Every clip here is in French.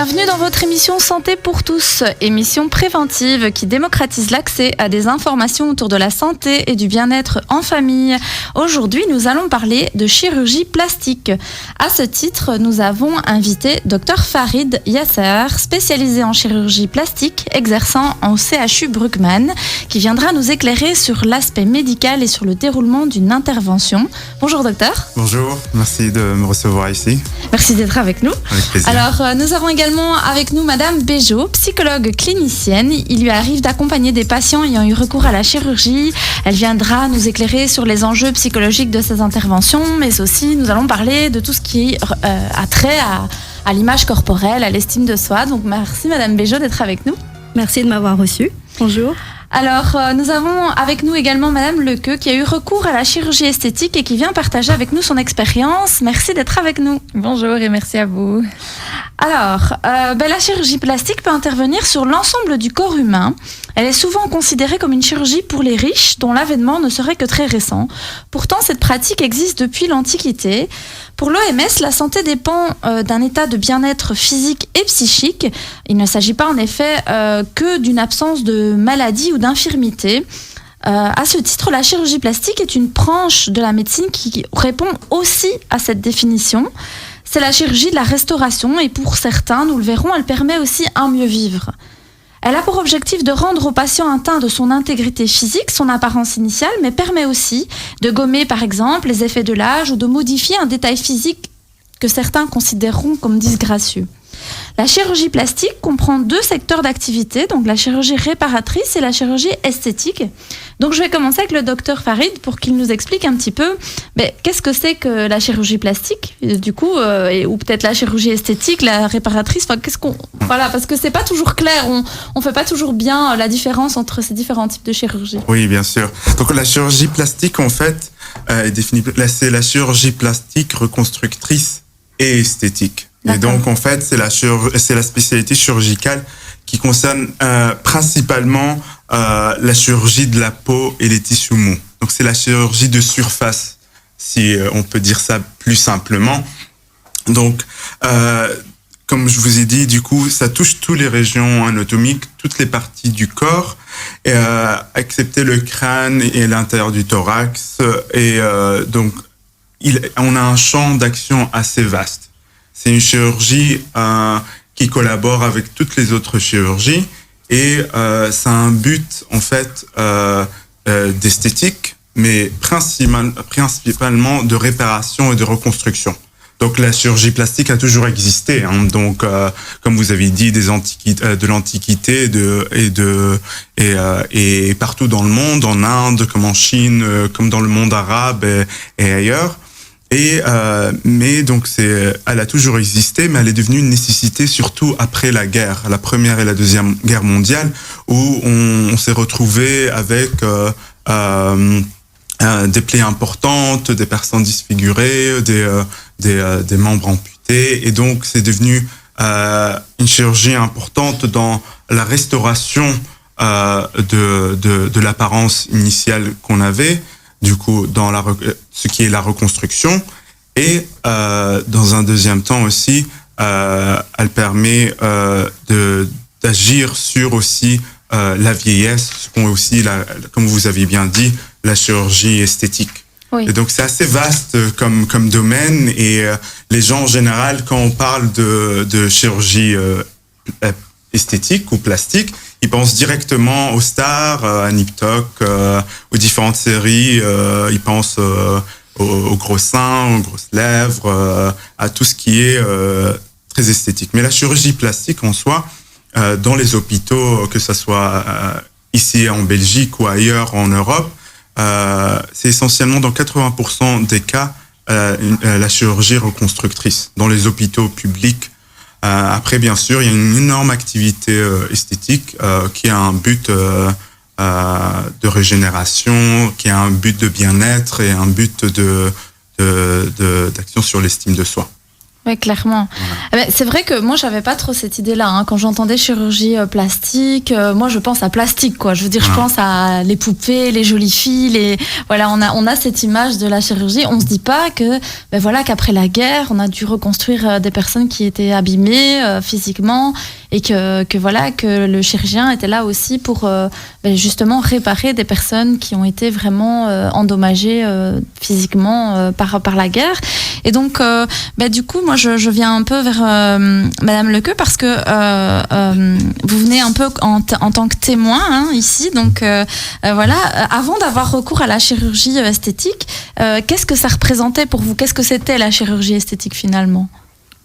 Bienvenue dans votre émission Santé pour tous, émission préventive qui démocratise l'accès à des informations autour de la santé et du bien-être en famille. Aujourd'hui, nous allons parler de chirurgie plastique. À ce titre, nous avons invité Dr Farid Yasser, spécialisé en chirurgie plastique, exerçant en CHU Brugmann, qui viendra nous éclairer sur l'aspect médical et sur le déroulement d'une intervention. Bonjour docteur. Bonjour, merci de me recevoir ici. Merci d'être avec nous. Avec plaisir. Alors, nous avons également avec nous Madame Béjot, psychologue clinicienne. Il lui arrive d'accompagner des patients ayant eu recours à la chirurgie. Elle viendra nous éclairer sur les enjeux psychologiques de ces interventions, mais aussi nous allons parler de tout ce qui a trait à l'image corporelle, à l'estime de soi. Donc merci Madame Béjot d'être avec nous. Merci de m'avoir reçue. Bonjour. Alors, nous avons avec nous également Madame Lequeux qui a eu recours à la chirurgie esthétique et qui vient partager avec nous son expérience. Merci d'être avec nous. Bonjour et merci à vous. Alors, la chirurgie plastique peut intervenir sur l'ensemble du corps humain. Elle est souvent considérée comme une chirurgie pour les riches dont l'avènement ne serait que très récent. Pourtant, cette pratique existe depuis l'Antiquité. Pour l'OMS, la santé dépend d'un état de bien-être physique et psychique. Il ne s'agit pas en effet que d'une absence de maladie ou d'infirmité. À ce titre, la chirurgie plastique est une branche de la médecine qui répond aussi à cette définition. C'est la chirurgie de la restauration et pour certains, nous le verrons, elle permet aussi un mieux vivre. Elle a pour objectif de rendre au patient atteint de son intégrité physique, son apparence initiale, mais permet aussi de gommer par exemple les effets de l'âge ou de modifier un détail physique que certains considéreront comme disgracieux. La chirurgie plastique comprend deux secteurs d'activité, donc la chirurgie réparatrice et la chirurgie esthétique. Donc je vais commencer avec le docteur Farid pour qu'il nous explique un petit peu qu'est-ce que c'est que la chirurgie plastique, du coup, ou peut-être la chirurgie esthétique, la réparatrice. Voilà, parce que c'est pas toujours clair, on fait pas toujours bien la différence entre ces différents types de chirurgie. Oui, bien sûr. Donc la chirurgie plastique, en fait, est définie. C'est la chirurgie plastique reconstructrice et esthétique. D'accord. Et donc, en fait, c'est la spécialité chirurgicale qui concerne principalement la chirurgie de la peau et les tissus mous. Donc, c'est la chirurgie de surface, si on peut dire ça plus simplement. Donc, comme je vous ai dit, du coup, ça touche toutes les régions anatomiques, toutes les parties du corps, excepté le crâne et l'intérieur du thorax. Et donc, on a un champ d'action assez vaste. C'est une chirurgie qui collabore avec toutes les autres chirurgies et ça a un but en fait d'esthétique, mais principalement de réparation et de reconstruction. Donc la chirurgie plastique a toujours existé. Donc comme vous avez dit, de l'Antiquité et partout dans le monde, en Inde, comme en Chine, comme dans le monde arabe et ailleurs. Mais donc elle a toujours existé, mais elle est devenue une nécessité surtout après la guerre, la Première et la Deuxième Guerre mondiale, où on s'est retrouvé avec des plaies importantes, des personnes disfigurées, des membres amputés, et donc c'est devenu une chirurgie importante dans la restauration de l'apparence initiale qu'on avait. Du coup, dans ce qui est la reconstruction. Et dans un deuxième temps aussi, elle permet d'agir sur aussi la vieillesse, ce qu'on aussi, comme vous avez bien dit, la chirurgie esthétique. Oui. Et donc c'est assez vaste comme domaine et les gens en général, quand on parle de chirurgie esthétique ou plastique, ils pensent directement aux stars, à Nip Tuck, aux différentes séries. Ils pensent aux gros seins, aux grosses lèvres, à tout ce qui est très esthétique. Mais la chirurgie plastique en soi, dans les hôpitaux, que ce soit ici en Belgique ou ailleurs en Europe, c'est essentiellement dans 80% des cas la chirurgie reconstructrice dans les hôpitaux publics. Après, bien sûr, il y a une énorme activité esthétique qui a un but de régénération, qui a un but de bien-être et un but d'action sur l'estime de soi. Oui, clairement. Voilà. C'est vrai que moi, j'avais pas trop cette idée-là. Hein. Quand j'entendais chirurgie plastique, moi, je pense à plastique, quoi. Je veux dire, je pense à les poupées, les jolies filles, voilà, on a cette image de la chirurgie. On se dit pas que, voilà, qu'après la guerre, on a dû reconstruire des personnes qui étaient abîmées physiquement et que voilà, que le chirurgien était là aussi pour justement réparer des personnes qui ont été vraiment endommagées physiquement par la guerre. Et donc, du coup, moi, je viens un peu vers Madame Lequeux parce que vous venez un peu en tant que témoin ici. Donc, voilà, avant d'avoir recours à la chirurgie esthétique, qu'est-ce que ça représentait pour vous ? Qu'est-ce que c'était la chirurgie esthétique finalement ?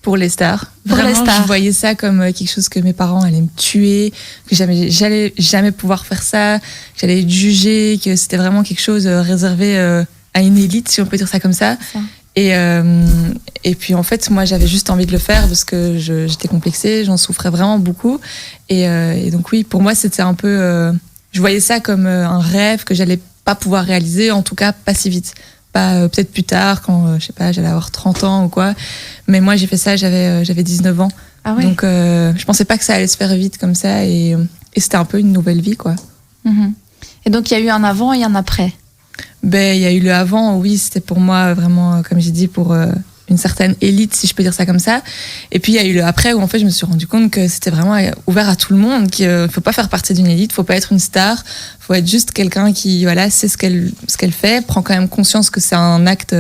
Pour les stars. Vraiment, je voyais ça comme quelque chose que mes parents allaient me tuer, que j'allais jamais pouvoir faire ça, que j'allais être jugée, que c'était vraiment quelque chose réservé à une élite, si on peut dire ça comme ça. Et puis en fait, moi, j'avais juste envie de le faire parce que j'étais complexée, j'en souffrais vraiment beaucoup. Et donc oui, pour moi, c'était un peu... je voyais ça comme un rêve que j'allais pas pouvoir réaliser, en tout cas pas si vite. Pas peut-être plus tard, quand je sais pas, j'allais avoir 30 ans ou quoi. Mais moi, j'ai fait ça, j'avais 19 ans. Ah oui. Donc je pensais pas que ça allait se faire vite comme ça. Et c'était un peu une nouvelle vie, quoi. Mm-hmm. Et donc, il y a eu un avant et un après. Il y a eu le avant, oui, c'était pour moi vraiment, comme j'ai dit, pour une certaine élite, si je peux dire ça comme ça. Et puis il y a eu le après où en fait je me suis rendu compte que c'était vraiment ouvert à tout le monde, qu'il ne faut pas faire partie d'une élite, il ne faut pas être une star, il faut être juste quelqu'un qui sait ce qu'elle fait, prend quand même conscience que c'est un acte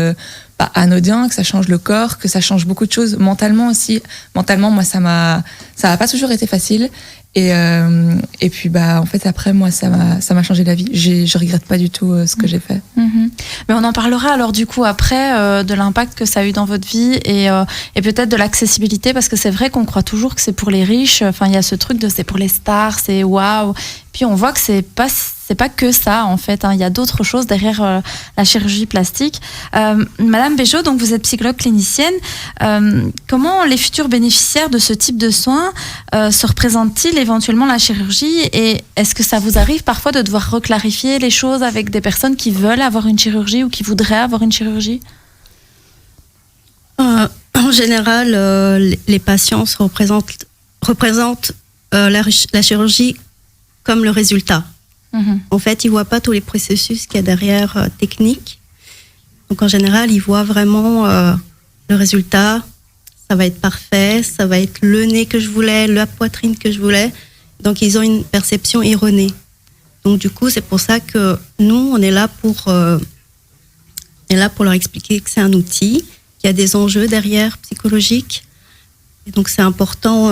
pas anodin, que ça change le corps, que ça change beaucoup de choses mentalement aussi. Mentalement, moi ça n'a pas toujours été facile. Et puis en fait après moi ça m'a changé la vie. Je regrette pas du tout ce que j'ai fait. Mm-hmm. Mais on en parlera alors du coup après de l'impact que ça a eu dans votre vie et peut-être de l'accessibilité, parce que c'est vrai qu'on croit toujours que c'est pour les riches. Enfin il y a ce truc de c'est pour les stars, c'est waouh. Puis on voit que c'est pas que ça en fait. Il y a d'autres choses derrière la chirurgie plastique. Madame Béjot, donc vous êtes psychologue clinicienne. Comment les futurs bénéficiaires de ce type de soins se représentent-ils éventuellement la chirurgie, et est-ce que ça vous arrive parfois de devoir reclarifier les choses avec des personnes qui veulent avoir une chirurgie ou qui voudraient avoir une chirurgie ? En général, les patients représentent la chirurgie comme le résultat. Mm-hmm. En fait, ils ne voient pas tous les processus qu'il y a derrière technique. Donc, en général, ils voient vraiment le résultat. Ça va être parfait, ça va être le nez que je voulais, la poitrine que je voulais. Donc, ils ont une perception erronée. Donc, du coup, c'est pour ça que nous, on est là pour leur expliquer que c'est un outil, qu'il y a des enjeux derrière psychologiques. Et donc, c'est important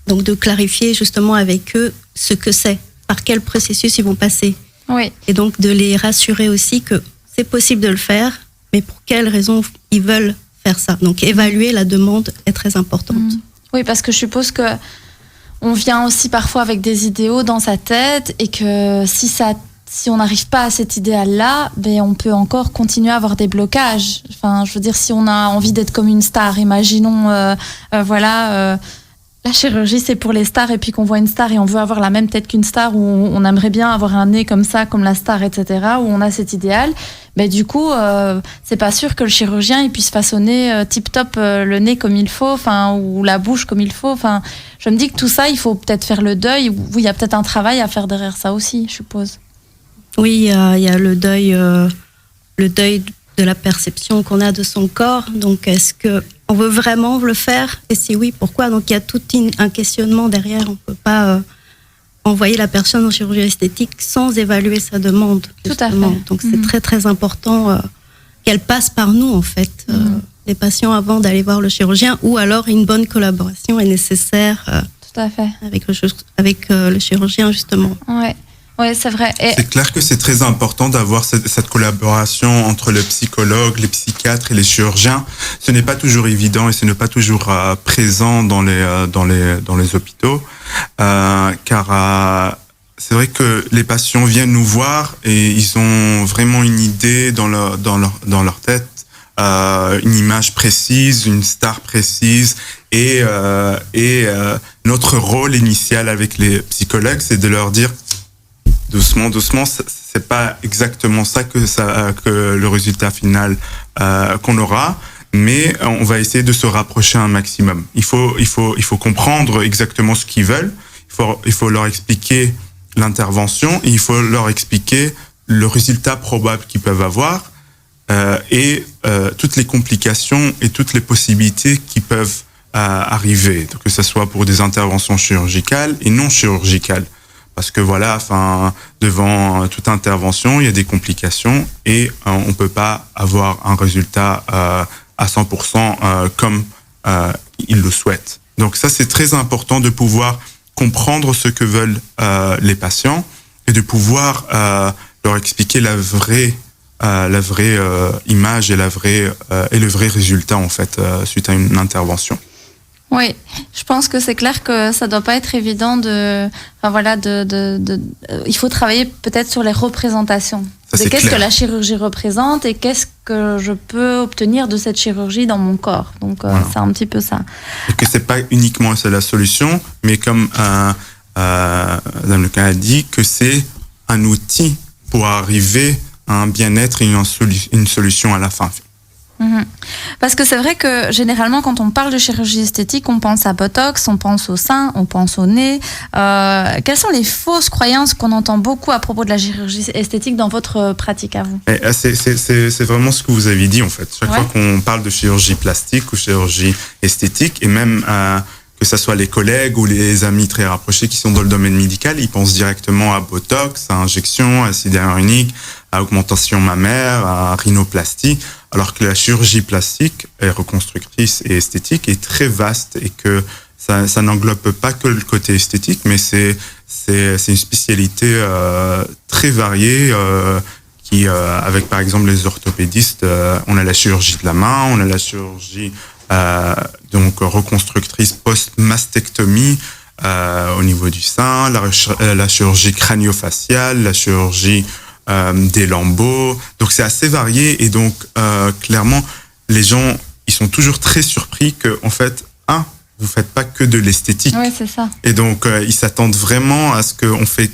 donc de clarifier justement avec eux ce que c'est, par quel processus ils vont passer. Oui. Et donc, de les rassurer aussi que c'est possible de le faire, mais pour quelles raisons ils veulent faire ça. Donc, évaluer la demande est très importante. Oui, parce que je suppose que on vient aussi parfois avec des idéaux dans sa tête et que si on n'arrive pas à cet idéal-là, on peut encore continuer à avoir des blocages. Enfin, je veux dire, si on a envie d'être comme une star, imaginons, la chirurgie, c'est pour les stars, et puis qu'on voit une star et on veut avoir la même tête qu'une star, ou on aimerait bien avoir un nez comme ça, comme la star, etc., où on a cet idéal, du coup, c'est pas sûr que le chirurgien il puisse façonner tip-top le nez comme il faut, ou la bouche comme il faut. Je me dis que tout ça, il faut peut-être faire le deuil, ou il y a peut-être un travail à faire derrière ça aussi, je suppose. Oui, il y a le deuil de la perception qu'on a de son corps. Donc, est-ce qu'on veut vraiment le faire ? Et si oui, pourquoi ? Donc, il y a tout un questionnement derrière. On ne peut pas envoyer la personne en chirurgie esthétique sans évaluer sa demande. Tout à fait. Donc, c'est très, très important qu'elle passe par nous, en fait, les patients, avant d'aller voir le chirurgien, ou alors une bonne collaboration est nécessaire Tout à fait. avec le chirurgien, justement. Ouais. Oui, c'est vrai. C'est clair que c'est très important d'avoir cette collaboration entre les psychologues, les psychiatres et les chirurgiens. Ce n'est pas toujours évident et ce n'est pas toujours présent dans les hôpitaux, car c'est vrai que les patients viennent nous voir et ils ont vraiment une idée dans leur tête, une image précise, une star précise, et notre rôle initial avec les psychologues, c'est de leur dire doucement, c'est pas exactement ça que le résultat final qu'on aura. mais on va essayer de se rapprocher un maximum. Il faut comprendre exactement ce qu'ils veulent. Il faut leur expliquer l'intervention et il faut leur expliquer le résultat probable qu'ils peuvent avoir et toutes les complications et toutes les possibilités qui peuvent arriver, que ce soit pour des interventions chirurgicales et non chirurgicales. Parce que voilà, devant toute intervention, il y a des complications et on peut pas avoir un résultat à 100% comme ils le souhaitent. Donc ça, c'est très important de pouvoir comprendre ce que veulent les patients et de pouvoir leur expliquer la vraie image et le vrai résultat en fait suite à une intervention. Oui, je pense que c'est clair que ça doit pas être évident il faut travailler peut-être sur les représentations. Qu'est-ce que la chirurgie représente et qu'est-ce que je peux obtenir de cette chirurgie dans mon corps. Donc, voilà. C'est un petit peu ça. Et que c'est pas uniquement la solution, mais comme Madame Lequin a dit, que c'est un outil pour arriver à un bien-être et une solution à la fin. Parce que c'est vrai que généralement quand on parle de chirurgie esthétique, on pense à Botox, on pense au sein, on pense au nez. Quelles sont les fausses croyances qu'on entend beaucoup à propos de la chirurgie esthétique dans votre pratique à vous? C'est vraiment ce que vous avez dit en fait. Chaque fois qu'on parle de chirurgie plastique ou chirurgie esthétique, et même que ce soit les collègues ou les amis très rapprochés qui sont dans le domaine médical, ils pensent directement à Botox, à injection, à acide hyaluronique, à augmentation mammaire, à rhinoplastie, alors que la chirurgie plastique est reconstructrice et esthétique est très vaste et que ça n'englobe pas que le côté esthétique, mais c'est une spécialité très variée qui, avec par exemple les orthopédistes, on a la chirurgie de la main, on a la chirurgie donc reconstructrice post-mastectomie au niveau du sein, la chirurgie crânio-faciale, la chirurgie des lambeaux. Donc c'est assez varié et donc clairement les gens ils sont toujours très surpris que en fait vous faites pas que de l'esthétique. Oui, c'est ça. Et donc ils s'attendent vraiment à ce qu'on fait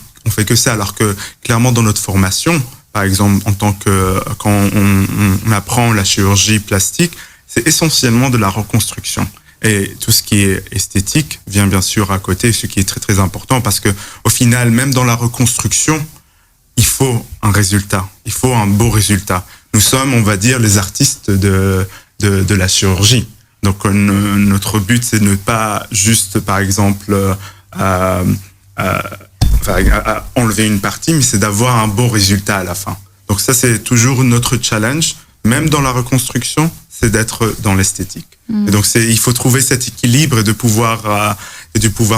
que ça, alors que clairement dans notre formation, par exemple quand on apprend la chirurgie plastique, c'est essentiellement de la reconstruction. Et tout ce qui est esthétique vient bien sûr à côté, ce qui est très très important parce que au final, même dans la reconstruction, il faut un résultat, il faut un beau résultat. Nous sommes, on va dire, les artistes de la chirurgie. Donc notre but, c'est de ne pas juste, par exemple, enlever une partie, mais c'est d'avoir un beau résultat à la fin. Donc ça, c'est toujours notre challenge, même dans la reconstruction, c'est d'être dans l'esthétique. Et donc il faut trouver cet équilibre et de pouvoir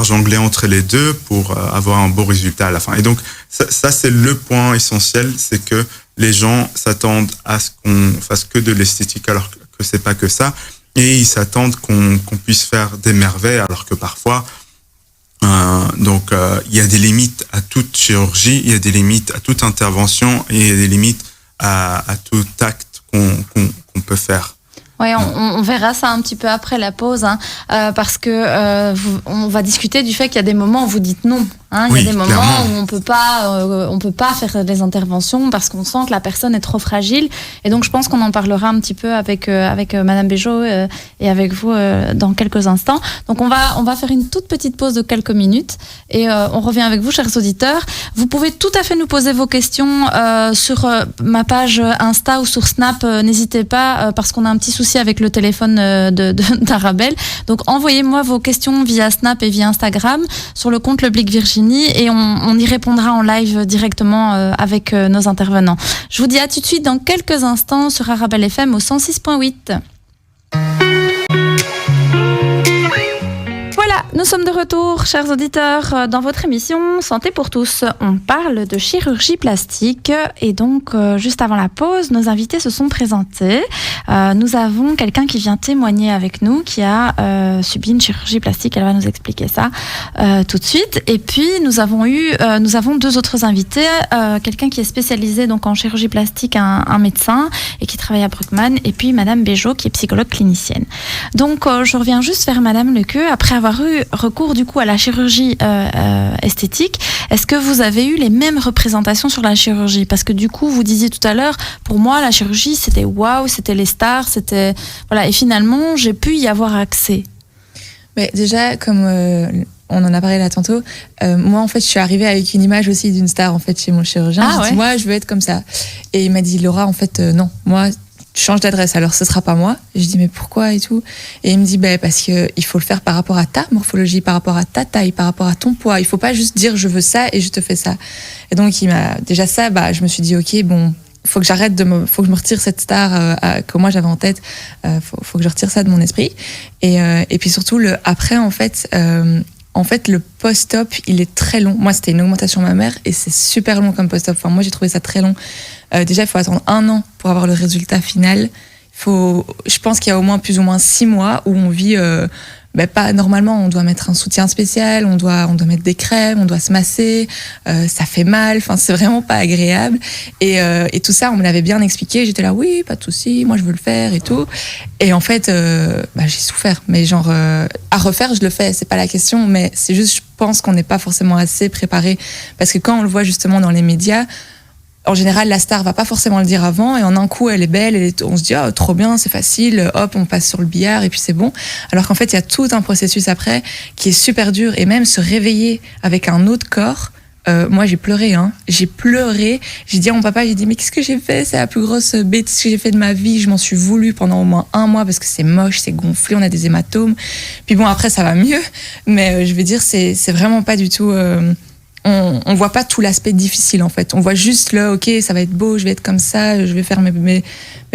jongler entre les deux pour avoir un beau résultat à la fin. Et donc ça c'est le point essentiel, c'est que les gens s'attendent à ce qu'on fasse que de l'esthétique alors que c'est pas que ça, et ils s'attendent qu'on puisse faire des merveilles alors que parfois il y a des limites à toute chirurgie, il y a des limites à toute intervention et il y a des limites à tout acte qu'on peut faire. Oui, on verra ça un petit peu après la pause, parce que on va discuter du fait qu'il y a des moments où vous dites non. Il y a des moments clairement où on peut pas faire des interventions parce qu'on sent que la personne est trop fragile. Et donc je pense qu'on en parlera un petit peu avec Madame Béjot et avec vous dans quelques instants. Donc on va faire une toute petite pause de quelques minutes et on revient avec vous, chers auditeurs. Vous pouvez tout à fait nous poser vos questions sur ma page Insta ou sur Snap. N'hésitez pas parce qu'on a un petit souci avec le téléphone d'Arabelle. Donc envoyez-moi vos questions via Snap et via Instagram sur le compte Le Blic Virginie et on y répondra en live directement avec nos intervenants. Je vous dis à tout de suite dans quelques instants sur Arabelle FM au 106.8. Voilà, nous sommes de retour, chers auditeurs, dans votre émission Santé pour tous. On parle de chirurgie plastique et donc, juste avant la pause, nos invités se sont présentés. Nous avons quelqu'un qui vient témoigner avec nous, qui a subi une chirurgie plastique. Elle va nous expliquer ça tout de suite. Et puis, nous avons deux autres invités. Quelqu'un qui est spécialisé donc en chirurgie plastique, un médecin, et qui travaille à Bruckmann. Et puis, Madame Béjot, qui est psychologue clinicienne. Donc, je reviens juste vers Madame Lequeux, après avoir eu recours du coup à la chirurgie esthétique, est-ce que vous avez eu les mêmes représentations sur la chirurgie? Parce que du coup, vous disiez tout à l'heure, pour moi, la chirurgie, c'était waouh, c'était les stars, c'était voilà, et finalement, j'ai pu y avoir accès. Mais déjà, comme on en a parlé là tantôt, moi en fait, je suis arrivée avec une image aussi d'une star en fait chez mon chirurgien. J'ai dit, moi, je veux être comme ça. Et il m'a dit, Laura, en fait, non, moi. Change d'adresse, alors ce sera pas moi. Et je dis mais pourquoi et tout. Et il me dit parce que il faut le faire par rapport à ta morphologie, par rapport à ta taille, par rapport à ton poids. Il faut pas juste dire je veux ça et je te fais ça. Et donc il m'a déjà ça, je me suis dit ok bon, faut que j'arrête faut que je me retire cette star que moi j'avais en tête. Faut que je retire ça de mon esprit. Et puis surtout le après en fait le post-op, il est très long. Moi, c'était une augmentation mammaire et c'est super long comme post-op. Enfin, moi, j'ai trouvé ça très long. Déjà, il faut attendre 1 an pour avoir le résultat final. Je pense qu'il y a au moins plus ou moins 6 mois où on vit pas normalement. On doit mettre un soutien spécial, on doit mettre des crèmes, on doit se masser. Ça fait mal. Enfin, c'est vraiment pas agréable. Et tout ça, on me l'avait bien expliqué. J'étais là, oui, pas de souci. Moi, je veux le faire et tout. Et en fait, j'ai souffert. Mais genre, à refaire, je le fais. C'est pas la question. Mais c'est juste, je pense qu'on n'est pas forcément assez préparé. Parce que quand on le voit justement dans les médias, en général, la star va pas forcément le dire avant et en un coup, elle est belle, on se dit oh, trop bien, c'est facile, hop, on passe sur le billard et puis c'est bon. Alors qu'en fait, il y a tout un processus après qui est super dur et même se réveiller avec un autre corps. Moi, j'ai pleuré, J'ai pleuré. J'ai dit à mon papa, j'ai dit mais qu'est-ce que j'ai fait? C'est la plus grosse bêtise que j'ai fait de ma vie. Je m'en suis voulu pendant au moins 1 mois parce que c'est moche, c'est gonflé, on a des hématomes. Puis bon, après, ça va mieux. Mais je veux dire, c'est vraiment pas du tout. On voit pas tout l'aspect difficile en fait. On voit juste le ok, ça va être beau, je vais être comme ça, je vais faire mes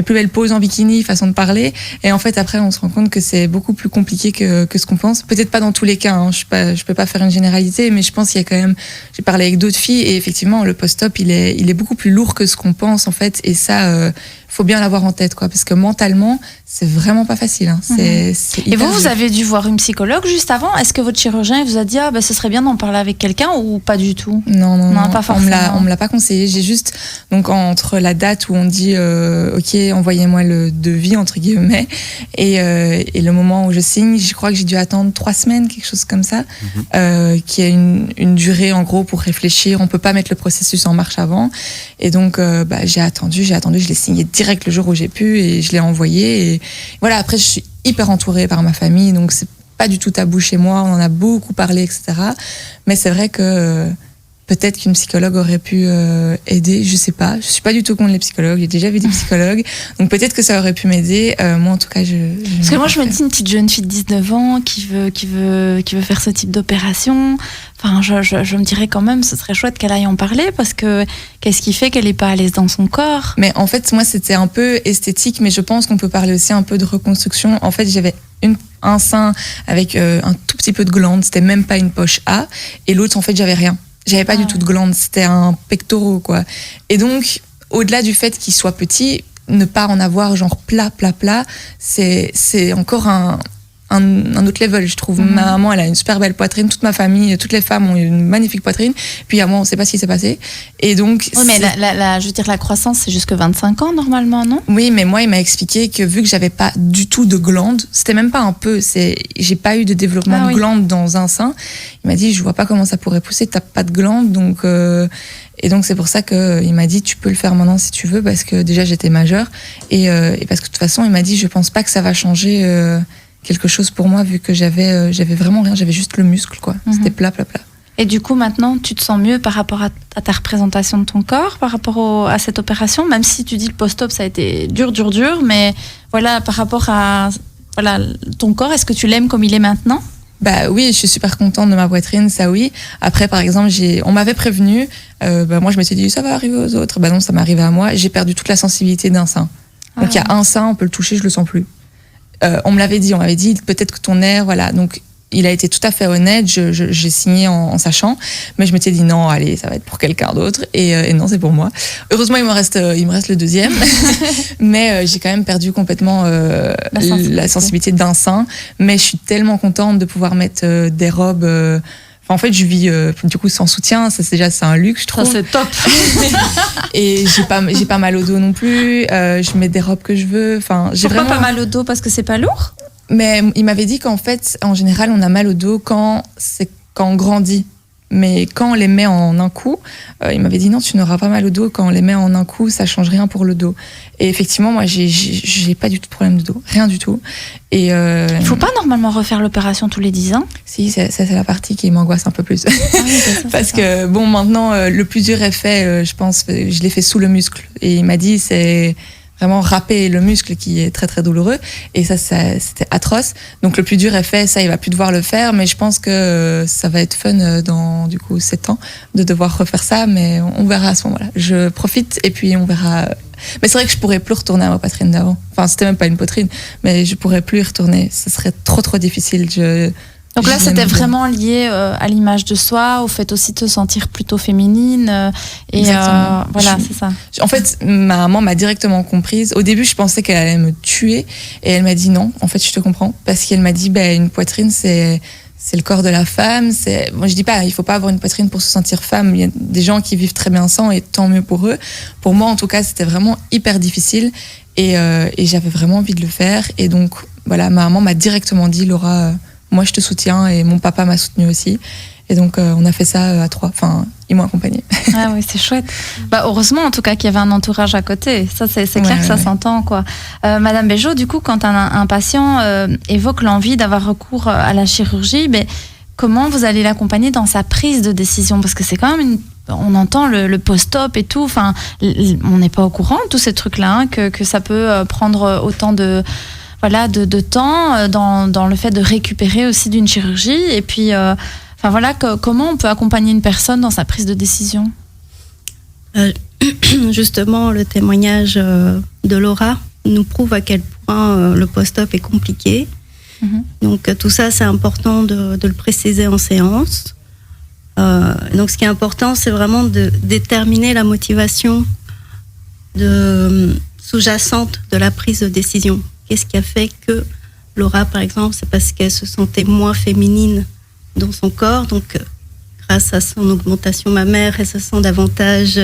plus belles poses en bikini, façon de parler. Et en fait après on se rend compte que c'est beaucoup plus compliqué que ce qu'on pense. Peut-être pas dans tous les cas. Je peux pas faire une généralité, mais je pense qu'il y a quand même. J'ai parlé avec d'autres filles et effectivement le post-op il est beaucoup plus lourd que ce qu'on pense en fait. Et ça faut bien l'avoir en tête quoi, parce que mentalement c'est vraiment pas facile. C'est et vous avez dû voir une psychologue juste avant. Est-ce que votre chirurgien vous a dit ce serait bien d'en parler avec quelqu'un ou pas du tout? Non, pas forcément. On me l'a pas conseillé. J'ai juste donc entre la date où on dit ok envoyez-moi le devis entre guillemets et le moment où je signe, je crois que j'ai dû attendre 3 semaines, quelque chose comme ça, qui a une durée en gros pour réfléchir. On peut pas mettre le processus en marche avant. Et donc j'ai attendu, je l'ai signé direct le jour où j'ai pu et je l'ai envoyé. Et voilà, après je suis hyper entourée par ma famille, donc c'est pas du tout tabou chez moi. On en a beaucoup parlé, etc. Mais c'est vrai que peut-être qu'une psychologue aurait pu aider, je sais pas. Je suis pas du tout contre les psychologues, j'ai déjà vu des psychologues, donc peut-être que ça aurait pu m'aider. Moi en tout cas, parce que moi je me dis une petite jeune fille de 19 ans qui veut faire ce type d'opération. Enfin, je me dirais quand même, ce serait chouette qu'elle aille en parler parce que qu'est-ce qui fait qu'elle est pas à l'aise dans son corps? Mais en fait, moi c'était un peu esthétique, mais je pense qu'on peut parler aussi un peu de reconstruction. En fait, j'avais un sein avec un tout petit peu de glande, c'était même pas une poche A, et l'autre en fait j'avais rien. J'avais pas du tout de glande, c'était un pectoral, quoi. Et donc, au-delà du fait qu'il soit petit, ne pas en avoir genre plat, c'est encore un autre level, je trouve. Ma maman, elle a une super belle poitrine, toute ma famille, toutes les femmes ont une magnifique poitrine. Puis à moi, on sait pas ce qui s'est passé. Et donc. Oui, mais je veux dire, la croissance, c'est jusque 25 ans, normalement, non? Oui, mais moi, il m'a expliqué que vu que j'avais pas du tout de glande, c'était même pas un peu, j'ai pas eu de développement de glande dans un sein. Il m'a dit, je vois pas comment ça pourrait pousser, t'as pas de glande, donc, et donc c'est pour ça qu'il m'a dit, tu peux le faire maintenant si tu veux, parce que déjà j'étais majeure, et parce que de toute façon, il m'a dit, je pense pas que ça va changer, quelque chose pour moi, vu que j'avais vraiment rien, j'avais juste le muscle, quoi. C'était plat. Et du coup, maintenant, tu te sens mieux par rapport à ta représentation de ton corps, par rapport à cette opération, même si tu dis le post-op, ça a été dur, mais voilà, par rapport à ton corps, est-ce que tu l'aimes comme il est maintenant? Bah oui, je suis super contente de ma poitrine, ça oui. Après, par exemple, on m'avait prévenu, moi je me suis dit, ça va arriver aux autres. Bah non, ça m'est arrivé à moi, j'ai perdu toute la sensibilité d'un sein. Donc il y a un sein, on peut le toucher, je le sens plus. On m'avait dit peut-être que ton nerf, voilà. Donc il a été tout à fait honnête, j'ai signé en sachant, mais je m'étais dit non, allez, ça va être pour quelqu'un d'autre, et non, c'est pour moi. Heureusement, il me reste le deuxième, mais j'ai quand même perdu complètement la sensibilité d'un sein, mais je suis tellement contente de pouvoir mettre des robes. En fait, je vis du coup sans soutien, ça c'est un luxe, je trouve. Ça c'est top. Et j'ai pas mal au dos non plus. Je mets des robes que je veux. Enfin, j'ai Pourquoi vraiment pas mal au dos, parce que c'est pas lourd? Mais il m'avait dit qu'en fait, en général, on a mal au dos quand on grandit. Mais quand on les met en un coup, il m'avait dit non, tu n'auras pas mal au dos. Quand on les met en un coup, ça change rien pour le dos. Et effectivement, moi, j'ai pas du tout de problème de dos, rien du tout. Et il faut pas normalement refaire l'opération tous les 10 ans. Si, c'est la partie qui m'angoisse un peu plus. Ah oui, ça, parce que bon, maintenant, le plus dur est fait. Je pense, je l'ai fait sous le muscle. Et il m'a dit c'est vraiment râper le muscle qui est très très douloureux, et ça c'était atroce. Donc le plus dur est fait, ça il va plus devoir le faire, mais je pense que ça va être fun dans du coup 7 ans de devoir refaire ça, mais on verra à ce moment-là. Je profite et puis on verra. Mais c'est vrai que je pourrais plus retourner à ma poitrine d'avant. Enfin, c'était même pas une poitrine, mais je pourrais plus y retourner. Ce serait trop difficile. Donc là, c'était vraiment lié à l'image de soi, au fait aussi de te sentir plutôt féminine. Voilà, c'est ça. En fait, ma maman m'a directement comprise. Au début, je pensais qu'elle allait me tuer. Et elle m'a dit non, en fait, je te comprends. Parce qu'elle m'a dit, une poitrine, c'est le corps de la femme. Moi, je dis pas, il faut pas avoir une poitrine pour se sentir femme. Il y a des gens qui vivent très bien sans, et tant mieux pour eux. Pour moi, en tout cas, c'était vraiment hyper difficile. Et j'avais vraiment envie de le faire. Et donc, voilà, ma maman m'a directement dit, Laura, moi je te soutiens, et mon papa m'a soutenue aussi. Et donc on a fait ça à 3, enfin ils m'ont accompagnée. Ah oui, c'est chouette. Heureusement en tout cas qu'il y avait un entourage à côté. Ça c'est clair que ça s'entend quoi. Madame Béjot, du coup quand un patient évoque l'envie d'avoir recours à la chirurgie, comment vous allez l'accompagner dans sa prise de décision? Parce que c'est quand même on entend le post-op et tout, enfin on n'est pas au courant de tous ces trucs-là, que ça peut prendre autant de temps dans le fait de récupérer aussi d'une chirurgie. Et puis, comment on peut accompagner une personne dans sa prise de décision? Justement, le témoignage de Laura nous prouve à quel point le post-op est compliqué. Donc, tout ça, c'est important de le préciser en séance. Donc, ce qui est important, c'est vraiment de déterminer la motivation sous-jacente de la prise de décision. Qu'est-ce qui a fait que Laura, par exemple, c'est parce qu'elle se sentait moins féminine dans son corps. Donc, grâce à son augmentation mammaire, elle se sent davantage...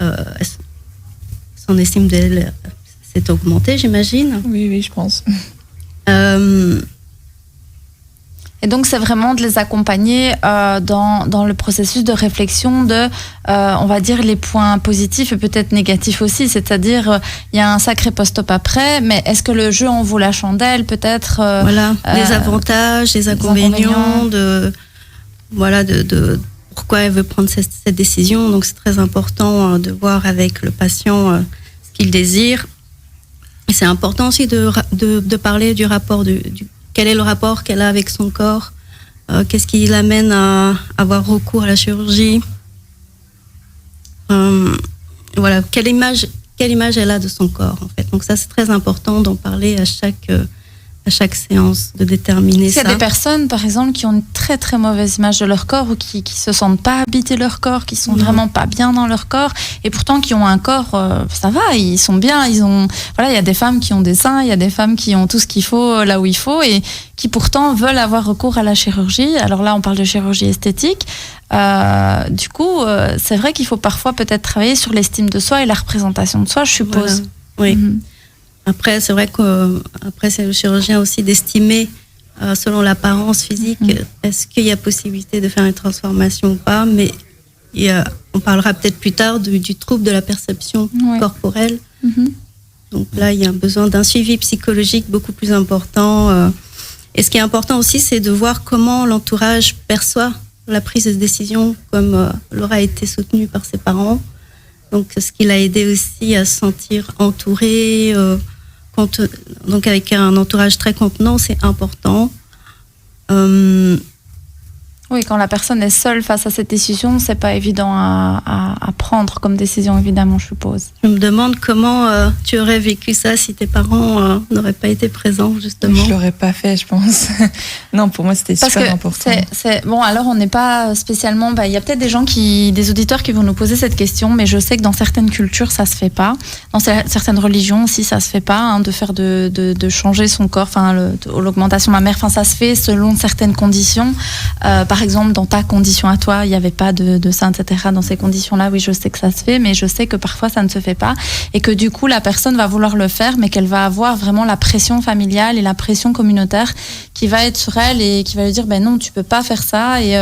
son estime d'elle s'est augmentée, j'imagine. Oui, je pense. Et donc, c'est vraiment de les accompagner dans le processus de réflexion de, on va dire, les points positifs et peut-être négatifs aussi. C'est-à-dire, il y a un sacré post-op après, mais est-ce que le jeu en vaut la chandelle, peut-être les avantages, les inconvénients, de pourquoi elle veut prendre cette décision. Donc, c'est très important de voir avec le patient ce qu'il désire. Et c'est important aussi de parler du rapport quel est le rapport qu'elle a avec son corps, qu'est-ce qui l'amène à avoir recours à la chirurgie, quelle image elle a de son corps en fait. Donc ça c'est très important d'en parler à chaque séance, de déterminer ça. Il y a des personnes par exemple qui ont une très très mauvaise image de leur corps, ou qui se sentent pas habiter leur corps, qui sont vraiment pas bien dans leur corps, et pourtant qui ont un corps, ça va, ils sont bien, il y a des femmes qui ont des seins, il y a des femmes qui ont tout ce qu'il faut là où il faut, et qui pourtant veulent avoir recours à la chirurgie. Alors là on parle de chirurgie esthétique. Du coup c'est vrai qu'il faut parfois peut-être travailler sur l'estime de soi et la représentation de soi, je suppose. Voilà. Oui. Après, c'est vrai que c'est le chirurgien aussi d'estimer, selon l'apparence physique, est-ce qu'il y a possibilité de faire une transformation ou pas. Mais on parlera peut-être plus tard du trouble de la perception corporelle. Donc là, il y a besoin d'un suivi psychologique beaucoup plus important. Et ce qui est important aussi, c'est de voir comment l'entourage perçoit la prise de décision, comme Laura a été soutenue par ses parents. Donc, ce qui l'a aidé aussi à se sentir entourée, donc avec un entourage très contenant, c'est important. Oui, quand la personne est seule face à cette décision, c'est pas évident à prendre comme décision, évidemment, je suppose. Je me demande comment tu aurais vécu ça si tes parents n'auraient pas été présents, justement. Je l'aurais pas fait, je pense. Non, pour moi, c'était super important. Bon, alors on n'est pas spécialement... Il y a peut-être des auditeurs qui vont nous poser cette question, mais je sais que dans certaines cultures, ça se fait pas. Dans certaines religions aussi, ça se fait pas, de faire de changer son corps, l'augmentation mammaire, ça se fait selon certaines conditions. Par par exemple, dans ta condition à toi, il n'y avait pas de sein, etc. Dans ces conditions-là, oui, je sais que ça se fait, mais je sais que parfois ça ne se fait pas. Et que du coup, la personne va vouloir le faire, mais qu'elle va avoir vraiment la pression familiale et la pression communautaire qui va être sur elle et qui va lui dire, ben non, tu peux pas faire ça. Et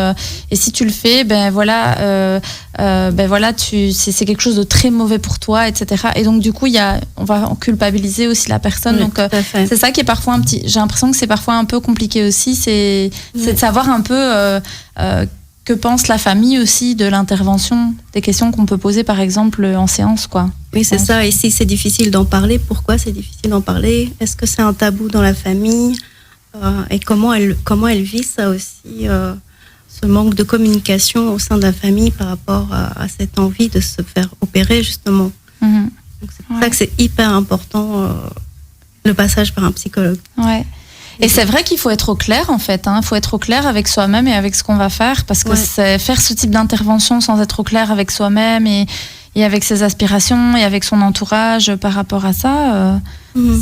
si tu le fais, ben voilà, c'est quelque chose de très mauvais pour toi, etc. Et donc, du coup, on va culpabiliser aussi la personne. Oui, donc, c'est ça qui est parfois j'ai l'impression que c'est parfois un peu compliqué aussi. C'est de savoir un peu que pense la famille aussi de l'intervention, des questions qu'on peut poser par exemple en séance, quoi. Oui, c'est ça. Et si c'est difficile d'en parler, pourquoi c'est difficile d'en parler? Est-ce que c'est un tabou dans la famille? Et comment elle vit ça aussi, ce manque de communication au sein de la famille par rapport à cette envie de se faire opérer, justement. Donc c'est pour ça que c'est hyper important, le passage par un psychologue. Ouais. Et c'est vrai qu'il faut être au clair, en fait. Il faut être au clair avec soi-même et avec ce qu'on va faire, parce que c'est faire ce type d'intervention sans être au clair avec soi-même et avec ses aspirations et avec son entourage par rapport à ça,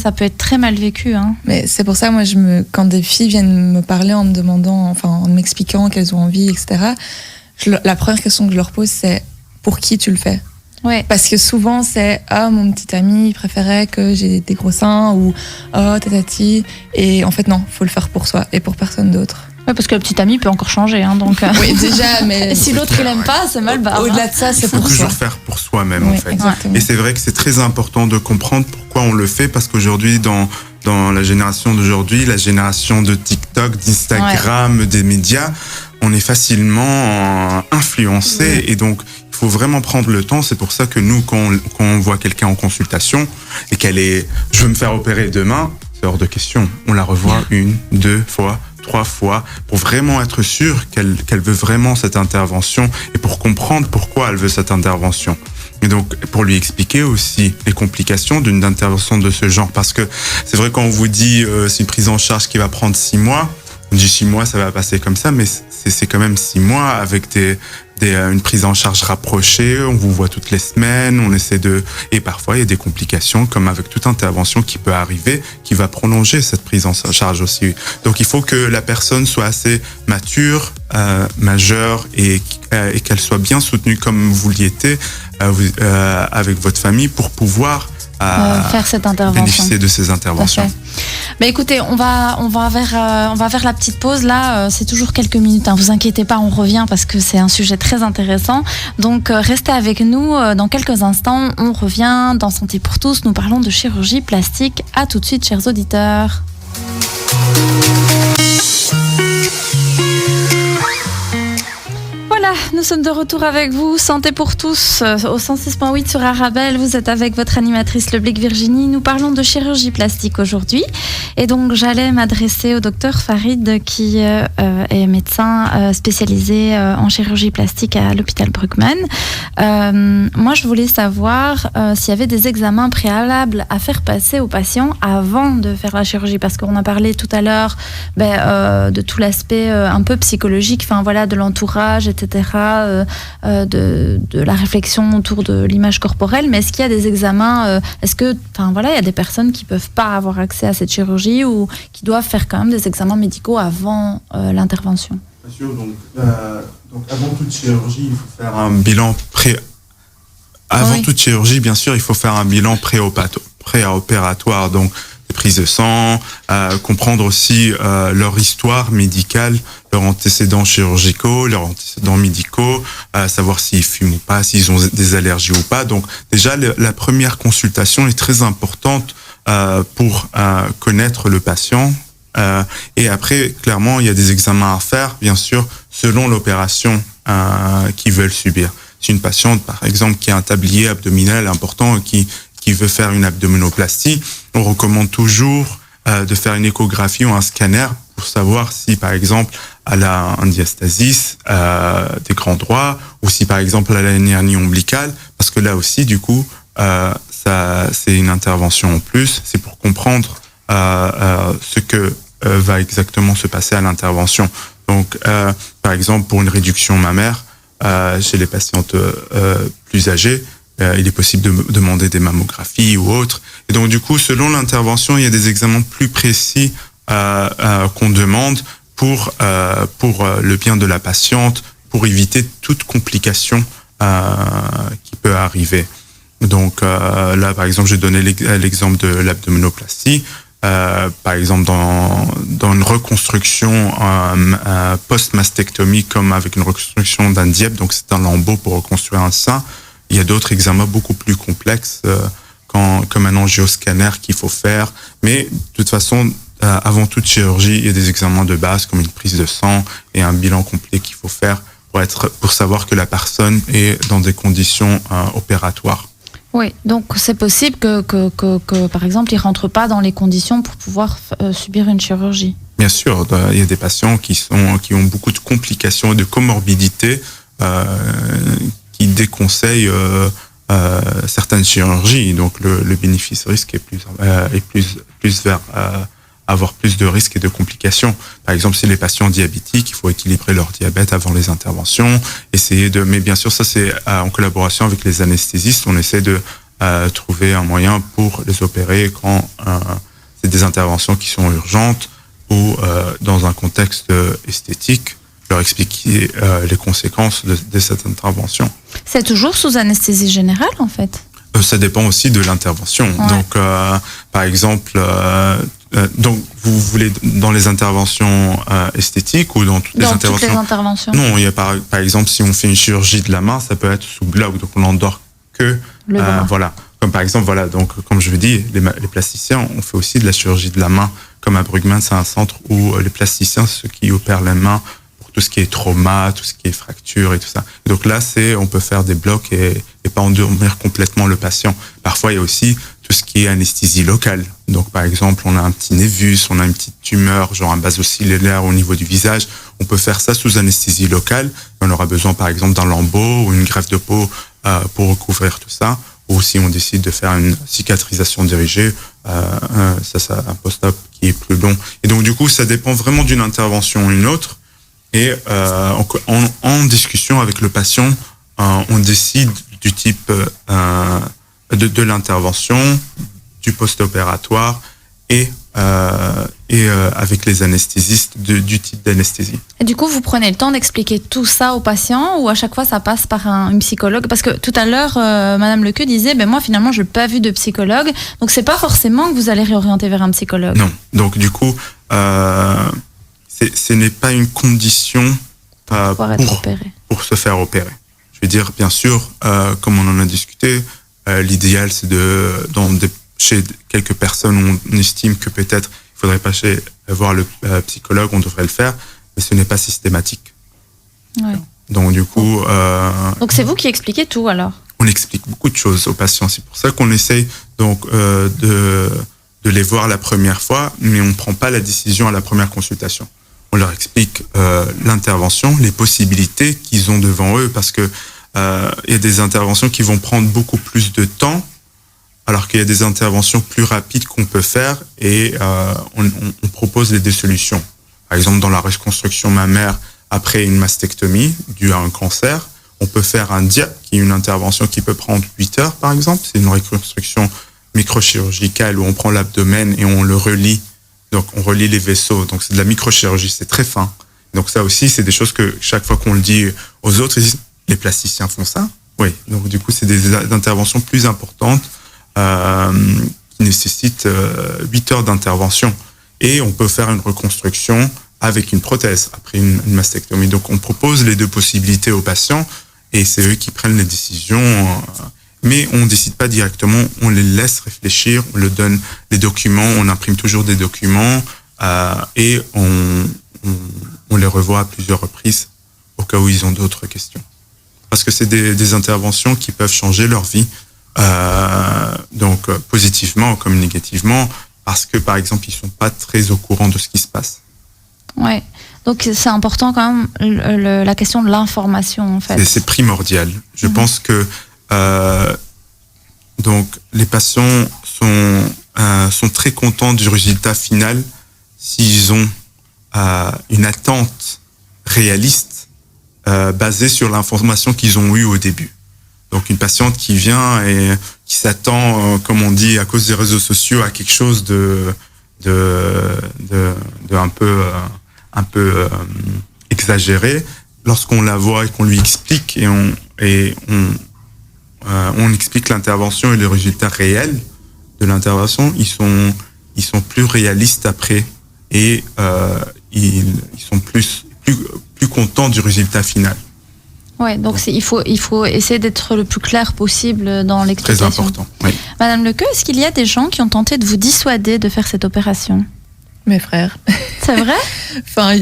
ça peut être très mal vécu. Mais c'est pour ça, moi, quand des filles viennent me parler en me demandant, enfin, en m'expliquant qu'elles ont envie, etc., la première question que je leur pose, c'est pour qui tu le fais? Ouais. Parce que souvent c'est mon petit ami préférait que j'ai des gros seins ou tatati, et en fait non, faut le faire pour soi et pour personne d'autre. Ouais, parce que le petit ami peut encore changer, donc. Oui, déjà, mais si l'autre il aime pas, c'est mal barre. Au-delà de ça, c'est pour soi. Il faut toujours faire pour soi-même, en fait. Exactement. Et c'est vrai que c'est très important de comprendre pourquoi on le fait, parce qu'aujourd'hui, dans la génération d'aujourd'hui, la génération de TikTok, d'Instagram, des médias, on est facilement influencé, et donc il faut vraiment prendre le temps. C'est pour ça que nous, quand on voit quelqu'un en consultation et qu'elle est « je veux me faire opérer demain », c'est hors de question. On la revoit 1, 2 fois, 3 fois pour vraiment être sûr qu'elle veut vraiment cette intervention et pour comprendre pourquoi elle veut cette intervention. Et donc, pour lui expliquer aussi les complications d'une intervention de ce genre. Parce que c'est vrai, quand on vous dit c'est une prise en charge qui va prendre 6 mois, on dit 6 mois, ça va passer comme ça, mais c'est quand même 6 mois avec une prise en charge rapprochée. On vous voit toutes les semaines, et parfois il y a des complications, comme avec toute intervention qui peut arriver, qui va prolonger cette prise en charge aussi. Donc il faut que la personne soit assez mature, majeure, et qu'elle soit bien soutenue comme vous l'étiez avec votre famille pour pouvoir faire cette intervention. Bénéficier de ces interventions. Mais écoutez, on va vers la petite pause là. C'est toujours quelques minutes. Vous inquiétez pas, on revient parce que c'est un sujet très intéressant. Donc restez avec nous. Dans quelques instants, on revient dans Santé pour tous. Nous parlons de chirurgie plastique. À tout de suite, chers auditeurs. Voilà, nous sommes de retour avec vous, Santé pour tous, au 106.8 sur Arabelle. Vous êtes avec votre animatrice Le Blic Virginie. Nous parlons de chirurgie plastique aujourd'hui. Et donc, j'allais m'adresser au docteur Farid, qui est médecin spécialisé en chirurgie plastique à l'hôpital Bruckmann. Moi, je voulais savoir s'il y avait des examens préalables à faire passer aux patients avant de faire la chirurgie. Parce qu'on a parlé tout à l'heure de tout l'aspect un peu psychologique, de l'entourage, etc., de la réflexion autour de l'image corporelle. Mais est-ce qu'il y a des examens, il y a des personnes qui peuvent pas avoir accès à cette chirurgie ou qui doivent faire quand même des examens médicaux avant l'intervention? Bien sûr, donc avant toute chirurgie, il faut faire un bilan toute chirurgie, bien sûr, il faut faire un bilan préopératoire, donc des prises de sang, comprendre aussi leur histoire médicale, leurs antécédents chirurgicaux, leurs antécédents médicaux, savoir s'ils fument ou pas, s'ils ont des allergies ou pas. Donc déjà, la première consultation est très importante pour connaître le patient. Et après, clairement, il y a des examens à faire, bien sûr, selon l'opération qu'ils veulent subir. Si une patiente, par exemple, qui a un tablier abdominal important, qui veut faire une abdominoplastie, on recommande toujours de faire une échographie ou un scanner pour savoir si, par exemple, elle a un diastasis des grands droits, ou si, par exemple, elle a une hernie ombilicale, parce que là aussi, du coup, c'est une intervention en plus. C'est pour comprendre ce que va exactement se passer à l'intervention. Donc, par exemple, pour une réduction mammaire, chez les patientes plus âgées, il est possible de demander des mammographies ou autres. Et donc, du coup, selon l'intervention, il y a des examens plus précis qu'on demande pour le bien de la patiente, pour éviter toute complication qui peut arriver. Donc là, par exemple, j'ai donné l'exemple de l'abdominoplastie. Par exemple, dans une reconstruction post-mastectomie, comme avec une reconstruction d'un dièbre, donc c'est un lambeau pour reconstruire un sein, il y a d'autres examens beaucoup plus complexes, comme un angioscanner qu'il faut faire. Mais de toute façon, avant toute chirurgie, il y a des examens de base, comme une prise de sang et un bilan complet qu'il faut faire pour savoir que la personne est dans des conditions opératoires. Oui, donc c'est possible que par exemple, ils ne rentrent pas dans les conditions pour pouvoir subir une chirurgie. Bien sûr, il y a des patients qui ont beaucoup de complications et de comorbidités qui déconseillent certaines chirurgies. Donc le bénéfice-risque est plus vers avoir plus de risques et de complications. Par exemple, si les patients diabétiques, il faut équilibrer leur diabète avant les interventions, mais bien sûr, ça c'est en collaboration avec les anesthésistes, on essaie de trouver un moyen pour les opérer quand c'est des interventions qui sont urgentes ou dans un contexte esthétique, leur expliquer les conséquences de cette intervention. C'est toujours sous anesthésie générale, en fait? Ça dépend aussi de l'intervention. Ouais. Donc, par exemple, donc vous voulez dans les interventions esthétiques ou dans toutes les interventions? Toutes les interventions. Non, il y a par exemple, si on fait une chirurgie de la main, ça peut être sous bloc, donc on n'endort que le bras. Voilà. Comme par exemple, voilà. Donc, comme je vous dis, les plasticiens, on fait aussi de la chirurgie de la main. Comme à Brugman, c'est un centre où les plasticiens, ceux qui opèrent les mains, tout ce qui est trauma, tout ce qui est fracture et tout ça. Donc là, on peut faire des blocs et pas endormir complètement le patient. Parfois, il y a aussi tout ce qui est anesthésie locale. Donc, par exemple, on a un petit névus, on a une petite tumeur, genre un basocellulaire au niveau du visage. On peut faire ça sous anesthésie locale. On aura besoin, par exemple, d'un lambeau ou une greffe de peau pour recouvrir tout ça. Ou si on décide de faire une cicatrisation dirigée, ça c'est un post-op qui est plus long. Et donc, du coup, ça dépend vraiment d'une intervention à une autre. Et en discussion avec le patient, on décide du type de l'intervention, du post-opératoire et avec les anesthésistes du type d'anesthésie. Et du coup, vous prenez le temps d'expliquer tout ça aux patients ou à chaque fois ça passe par un psychologue? Parce que tout à l'heure, Madame Lequeux disait, moi finalement je n'ai pas vu de psychologue, donc c'est pas forcément que vous allez réorienter vers un psychologue. Non, donc du coup... ce n'est pas une condition pour se faire opérer. Je veux dire, bien sûr, comme on en a discuté, l'idéal, c'est chez quelques personnes où on estime que peut-être il faudrait pas voir le psychologue, on devrait le faire, mais ce n'est pas systématique. Ouais. Donc du coup... donc c'est vous qui expliquez tout alors? On explique beaucoup de choses aux patients. C'est pour ça qu'on essaye donc de les voir la première fois, mais on ne prend pas la décision à la première consultation. On leur explique l'intervention, les possibilités qu'ils ont devant eux, parce que il y a des interventions qui vont prendre beaucoup plus de temps, alors qu'il y a des interventions plus rapides qu'on peut faire, et on propose les deux solutions. Par exemple, dans la reconstruction mammaire après une mastectomie due à un cancer, on peut faire un DIAP, qui est une intervention qui peut prendre 8 heures, par exemple. C'est une reconstruction microchirurgicale où on prend l'abdomen et on le relie. Donc, on relie les vaisseaux. Donc, c'est de la microchirurgie, c'est très fin. Donc, ça aussi, c'est des choses que chaque fois qu'on le dit aux autres, ils disent, les plasticiens font ça? Oui. Donc, du coup, c'est des interventions plus importantes qui nécessitent 8 heures d'intervention. Et on peut faire une reconstruction avec une prothèse après une mastectomie. Donc, on propose les deux possibilités aux patients et c'est eux qui prennent les décisions. Mais on ne décide pas directement, on les laisse réfléchir, on leur donne des documents, on imprime toujours des documents et on les revoit à plusieurs reprises au cas où ils ont d'autres questions. Parce que c'est des interventions qui peuvent changer leur vie, donc positivement comme négativement, parce que par exemple, ils ne sont pas très au courant de ce qui se passe. Ouais. Donc c'est important quand même la question de l'information en fait. C'est primordial. Je pense que donc les patients sont très contents du résultat final s'ils ont une attente réaliste basée sur l'information qu'ils ont eue au début. Donc une patiente qui vient et qui s'attend, comme on dit, à cause des réseaux sociaux, à quelque chose de un peu un peu exagérée. Lorsqu'on la voit et qu'on lui explique et on explique l'intervention et le résultat réel de l'intervention, ils sont plus réalistes après et ils sont plus contents du résultat final. Ouais, donc il faut essayer d'être le plus clair possible dans l'explication. Très important, oui. Madame Lequeux, est-ce qu'il y a des gens qui ont tenté de vous dissuader de faire cette opération? Mes frères. C'est vrai? Enfin,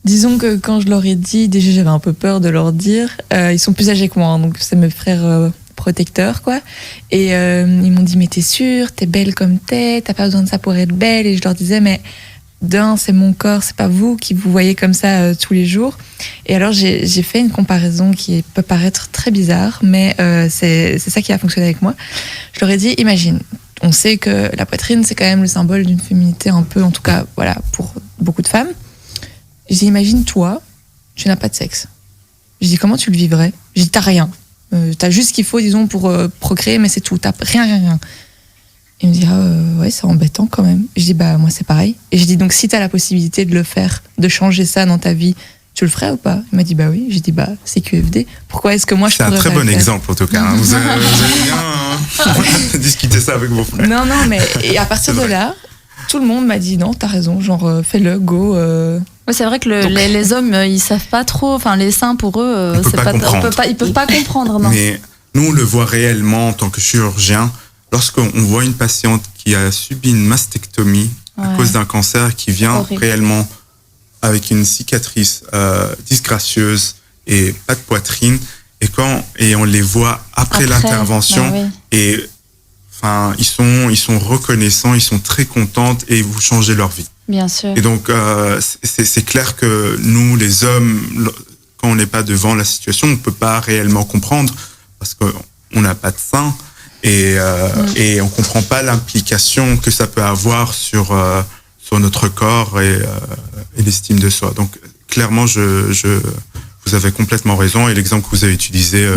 disons que quand je leur ai dit, déjà j'avais un peu peur de leur dire, ils sont plus âgés que moi, hein, donc c'est mes frères protecteurs, quoi. Et ils m'ont dit, mais t'es sûre, t'es belle comme t'as pas besoin de ça pour être belle. Et je leur disais, mais c'est mon corps, c'est pas vous qui vous voyez comme ça tous les jours. Et alors j'ai fait une comparaison qui peut paraître très bizarre, mais c'est ça qui a fonctionné avec moi. Je leur ai dit, imagine, on sait que la poitrine c'est quand même le symbole d'une féminité un peu, en tout cas voilà, pour beaucoup de femmes. J'ai dit, imagine toi, tu n'as pas de sexe. J'ai dit, comment tu le vivrais? J'ai dit, t'as rien, t'as juste ce qu'il faut, disons, pour procréer, mais c'est tout, t'as rien. Il me dit, ouais, c'est embêtant quand même. Je dis, moi c'est pareil. Et je dis, donc si t'as la possibilité de le faire, de changer ça dans ta vie, tu le ferais ou pas? Il m'a dit, oui. J'ai dit, c'est QFD. Pourquoi est-ce que moi je pourrais pas le faire? C'est un très bon exemple en tout cas. Hein. Vous avez bien discuté ça avec vos frères. Non, mais et à partir de là, tout le monde m'a dit, non, t'as raison, genre fais-le, go. Ouais, c'est vrai que les hommes, ils savent pas trop, enfin les seins pour eux, ils peuvent pas comprendre. Non. Mais nous, on le voit réellement en tant que chirurgien. Lorsqu'on voit une patiente qui a subi une mastectomie à cause d'un cancer qui vient réellement avec une cicatrice disgracieuse et pas de poitrine, et on les voit après l'intervention, et enfin ils sont reconnaissants, ils sont très contentes et vous changez leur vie. Bien sûr. Et donc c'est clair que nous les hommes, quand on n'est pas devant la situation, on peut pas réellement comprendre parce qu'on n'a pas de sein. Et on comprend pas l'implication que ça peut avoir sur notre corps et l'estime de soi. Donc clairement, vous avez complètement raison. Et l'exemple que vous avez utilisé.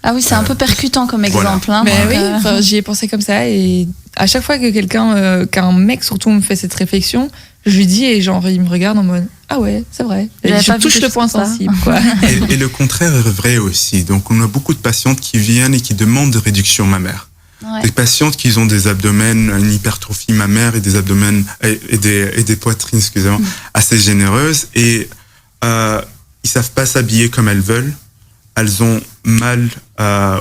Ah oui, c'est un peu percutant comme exemple. Voilà. Hein, mais oui, j'y ai pensé comme ça. Et à chaque fois que qu'un mec surtout me fait cette réflexion, je lui dis et genre il me regarde en mode ah ouais, c'est vrai. Je touche le point sensible, quoi. Et le contraire est vrai aussi. Donc on a beaucoup de patientes qui viennent et qui demandent de réduction mammaire. Ouais. Des patientes qui ont des abdomens, une hypertrophie mammaire et des abdomens et des poitrines, excusez-moi, assez généreuses, et ils savent pas s'habiller comme elles veulent. Elles ont mal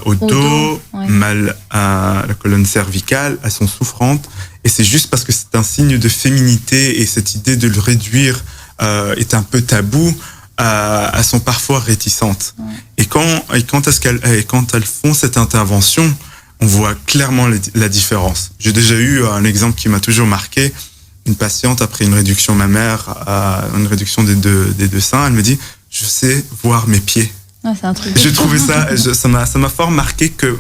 au dos, mal à la colonne cervicale, elles sont souffrantes, et c'est juste parce que c'est un signe de féminité et cette idée de le réduire est un peu tabou. Elles sont parfois réticentes. Ouais. Et quand elles font cette intervention, on voit clairement la différence. J'ai déjà eu un exemple qui m'a toujours marqué. Une patiente, après une réduction mammaire, une réduction des deux seins, elle me dit « Je sais voir mes pieds ». C'est un truc. Je trouvais ça m'a fort marqué que,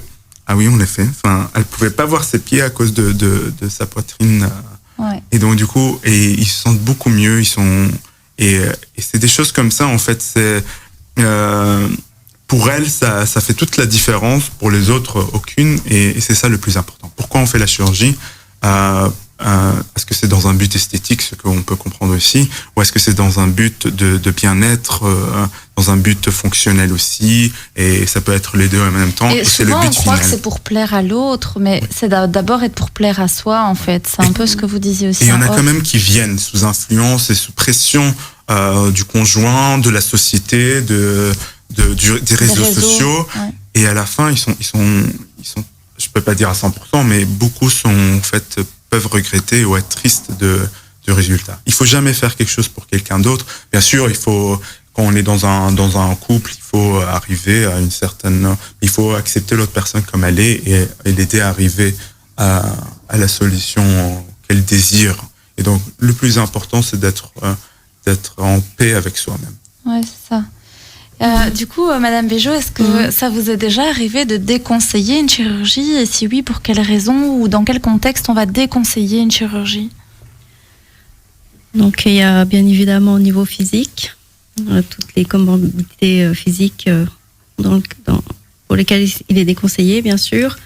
ah oui, en effet, elle pouvait pas voir ses pieds à cause de sa poitrine. Ouais. Et donc, du coup, ils se sentent beaucoup mieux, et c'est des choses comme ça, en fait, pour elles, ça fait toute la différence. Pour les autres, aucune. Et c'est ça le plus important. Pourquoi on fait la chirurgie? Est-ce que c'est dans un but esthétique, ce qu'on peut comprendre aussi, ou est-ce que c'est dans un but de bien-être, dans un but fonctionnel aussi, et ça peut être les deux en même temps. Et souvent, on croit que c'est pour plaire à l'autre, mais c'est d'abord être pour plaire à soi, en fait. C'est un peu ce que vous disiez aussi. Et il y en a quand même qui viennent sous influence et sous pression du conjoint, de la société, des réseaux sociaux, et à la fin, ils sont, je peux pas dire à 100%, mais beaucoup sont en fait peuvent regretter ou être tristes du résultat. Il faut jamais faire quelque chose pour quelqu'un d'autre. Bien sûr, quand on est dans un couple, il faut arriver à il faut accepter l'autre personne comme elle est et l'aider à arriver à la solution qu'elle désire. Et donc, le plus important, c'est d'être en paix avec soi-même. Ouais, c'est ça. Du coup, Madame Béjot, est-ce que ça vous est déjà arrivé de déconseiller une chirurgie? Et si oui, pour quelles raisons ou dans quel contexte on va déconseiller une chirurgie? Donc, il y a bien évidemment au niveau physique, toutes les comorbidités physiques pour lesquelles il est déconseillé, bien sûr.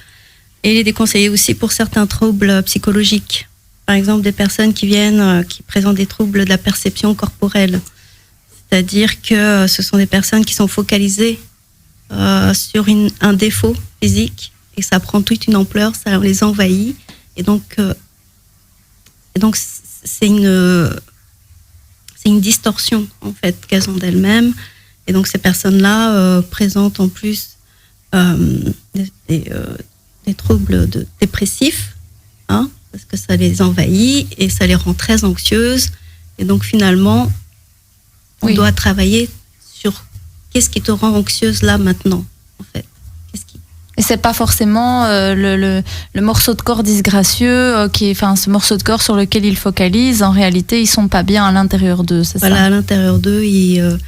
Et il est déconseillé aussi pour certains troubles psychologiques. par exemple, des personnes qui viennent, qui présentent des troubles de la perception corporelle. C'est-à-dire que ce sont des personnes qui sont focalisées sur un défaut physique et ça prend toute une ampleur, ça les envahit. Et donc c'est une distorsion en fait qu'elles ont d'elles-mêmes. Et donc ces personnes-là présentent en plus des troubles dépressifs, hein, parce que ça les envahit et ça les rend très anxieuses. Et donc finalement, on doit travailler sur qu'est-ce qui te rend anxieuse là maintenant, en fait. Et c'est pas forcément le morceau de corps disgracieux, ce morceau de corps sur lequel ils focalisent. En réalité, ils sont pas bien à l'intérieur d'eux, c'est ça? Voilà, à l'intérieur d'eux, ils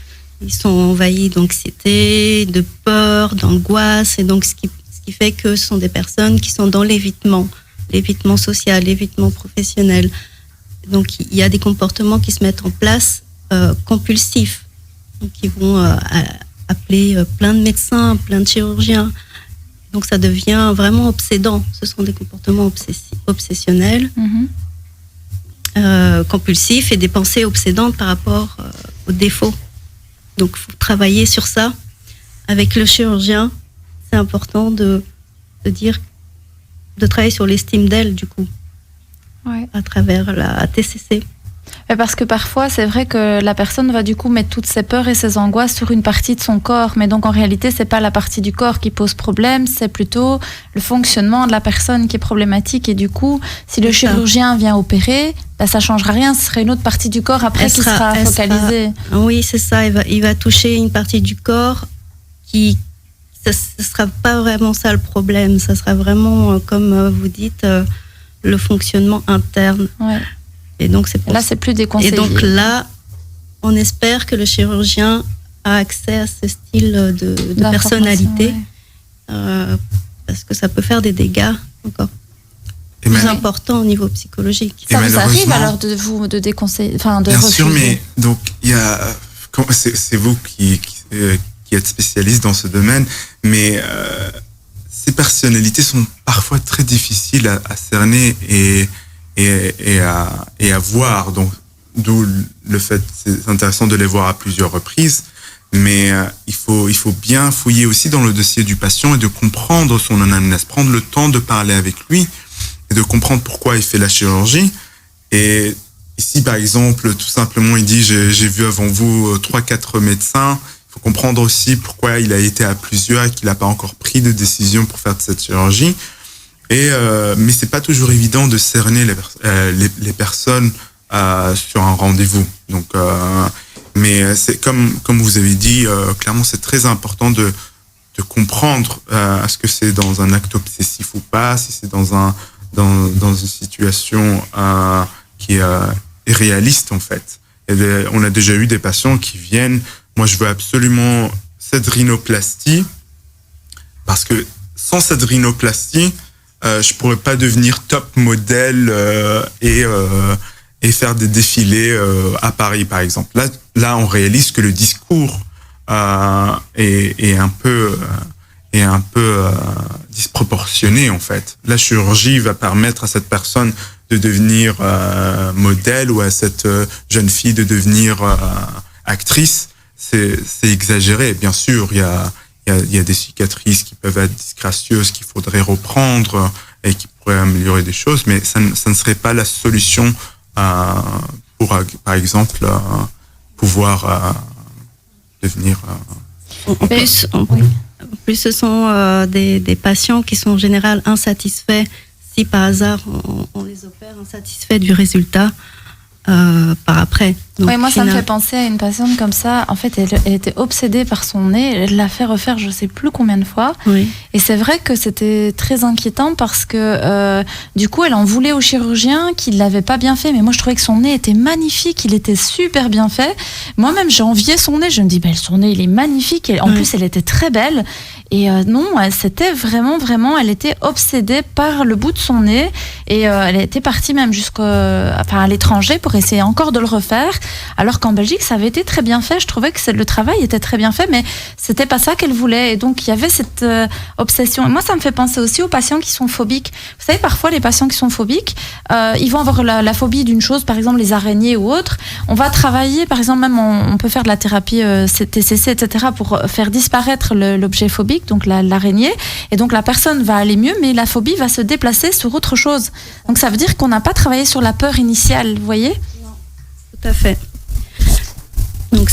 sont envahis d'anxiété, de peur, d'angoisse. Et donc, ce qui fait que ce sont des personnes qui sont dans l'évitement social, l'évitement professionnel. Donc, il y a des comportements qui se mettent en place compulsifs. Donc, ils vont appeler plein de médecins, plein de chirurgiens. Donc ça devient vraiment obsédant. Ce sont des comportements obsessionnels, compulsifs et des pensées obsédantes par rapport aux défauts. Donc il faut travailler sur ça. Avec le chirurgien, c'est important de travailler sur l'estime d'elle, du coup, à travers la TCC. Parce que parfois, c'est vrai que la personne va du coup mettre toutes ses peurs et ses angoisses sur une partie de son corps. Mais donc, en réalité, c'est pas la partie du corps qui pose problème, c'est plutôt le fonctionnement de la personne qui est problématique. Et du coup, si le chirurgien vient opérer, ça changera rien. Ce serait une autre partie du corps après qui sera focalisée. Oui, c'est ça. Il va toucher une partie du corps qui... Ce sera pas vraiment ça le problème. Ça sera vraiment, comme vous dites, le fonctionnement interne. Ouais. Et donc c'est plus déconseillé. Et donc là, on espère que le chirurgien a accès à ce style de personnalité, parce que ça peut faire des dégâts encore plus importants au niveau psychologique. Ça vous arrive alors de déconseiller, de bien refuser. sûr, mais donc c'est vous qui êtes spécialiste dans ce domaine, mais ces personnalités sont parfois très difficiles à cerner et à voir, donc d'où le fait c'est intéressant de les voir à plusieurs reprises, mais il faut bien fouiller aussi dans le dossier du patient et de comprendre son anamnèse, prendre le temps de parler avec lui et de comprendre pourquoi il fait la chirurgie. Et ici par exemple, tout simplement il dit j'ai vu avant vous 3-4 médecins. Il faut comprendre aussi pourquoi il a été à plusieurs et qu'il n'a pas encore pris de décision pour faire cette chirurgie. Mais c'est pas toujours évident de cerner les personnes sur un rendez-vous. Donc, mais c'est comme vous avez dit, clairement, c'est très important de comprendre est-ce que c'est dans un acte obsessif ou pas, si c'est dans une situation qui est réaliste en fait. On a déjà eu des patients qui viennent, moi je veux absolument cette rhinoplastie parce que sans cette rhinoplastie je pourrais pas devenir top modèle et faire des défilés à Paris par exemple. Là on réalise que le discours est un peu disproportionné en fait. La chirurgie va permettre à cette personne de devenir modèle ou à cette jeune fille de devenir actrice. C'est exagéré, bien sûr. Il y a des cicatrices qui peuvent être disgracieuses, qu'il faudrait reprendre et qui pourraient améliorer des choses, mais ça ne serait pas la solution pour, par exemple, pouvoir devenir... En plus, ce sont des patients qui sont en général insatisfaits. Si par hasard on les opère insatisfaits du résultat, par après. Oui, moi ça me fait penser à une patiente comme ça. En fait, elle était obsédée par son nez. Elle l'a fait refaire je sais plus combien de fois. Oui. Et c'est vrai que c'était très inquiétant parce que du coup, elle en voulait au chirurgien qui l'avait pas bien fait. Mais moi, je trouvais que son nez était magnifique. Il était super bien fait. Moi-même, j'ai envié son nez. Je me dis, son nez, il est magnifique. Et en plus, elle était très belle. Et non, c'était vraiment, elle était obsédée par le bout de son nez et elle était partie même à l'étranger pour essayer encore de le refaire, alors qu'en Belgique, ça avait été très bien fait. Je trouvais que le travail était très bien fait, mais c'était pas ça qu'elle voulait. Et donc, il y avait cette obsession. Et moi, ça me fait penser aussi aux patients qui sont phobiques. Vous savez, parfois, les patients qui sont phobiques, ils vont avoir la phobie d'une chose, par exemple les araignées ou autre. On va travailler, par exemple, même on peut faire de la thérapie TCC, etc., pour faire disparaître l'objet phobique, donc l'araignée. Et donc, la personne va aller mieux, mais la phobie va se déplacer sur autre chose. Donc, ça veut dire qu'on n'a pas travaillé sur la peur initiale, vous voyez ? Non, tout à fait. Donc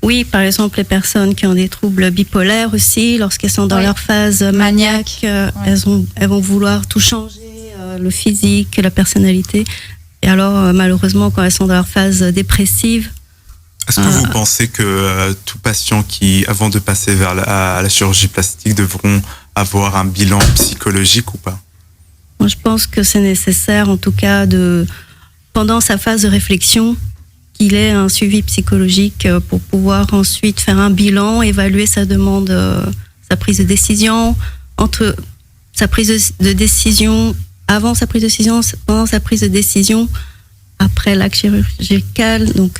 oui, par exemple, les personnes qui ont des troubles bipolaires aussi, lorsqu'elles sont dans leur phase maniaque, elles vont vouloir tout changer, le physique, la personnalité. Et alors, malheureusement, quand elles sont dans leur phase dépressive... Est-ce que vous pensez que tout patient qui, avant de passer vers la chirurgie plastique, devront avoir un bilan psychologique ou pas ? Moi, je pense que c'est nécessaire, en tout cas, pendant sa phase de réflexion, qu'il ait un suivi psychologique pour pouvoir ensuite faire un bilan, évaluer sa demande, sa prise de décision, entre sa prise de décision, avant sa prise de décision, pendant sa prise de décision, après l'acte chirurgical. Donc,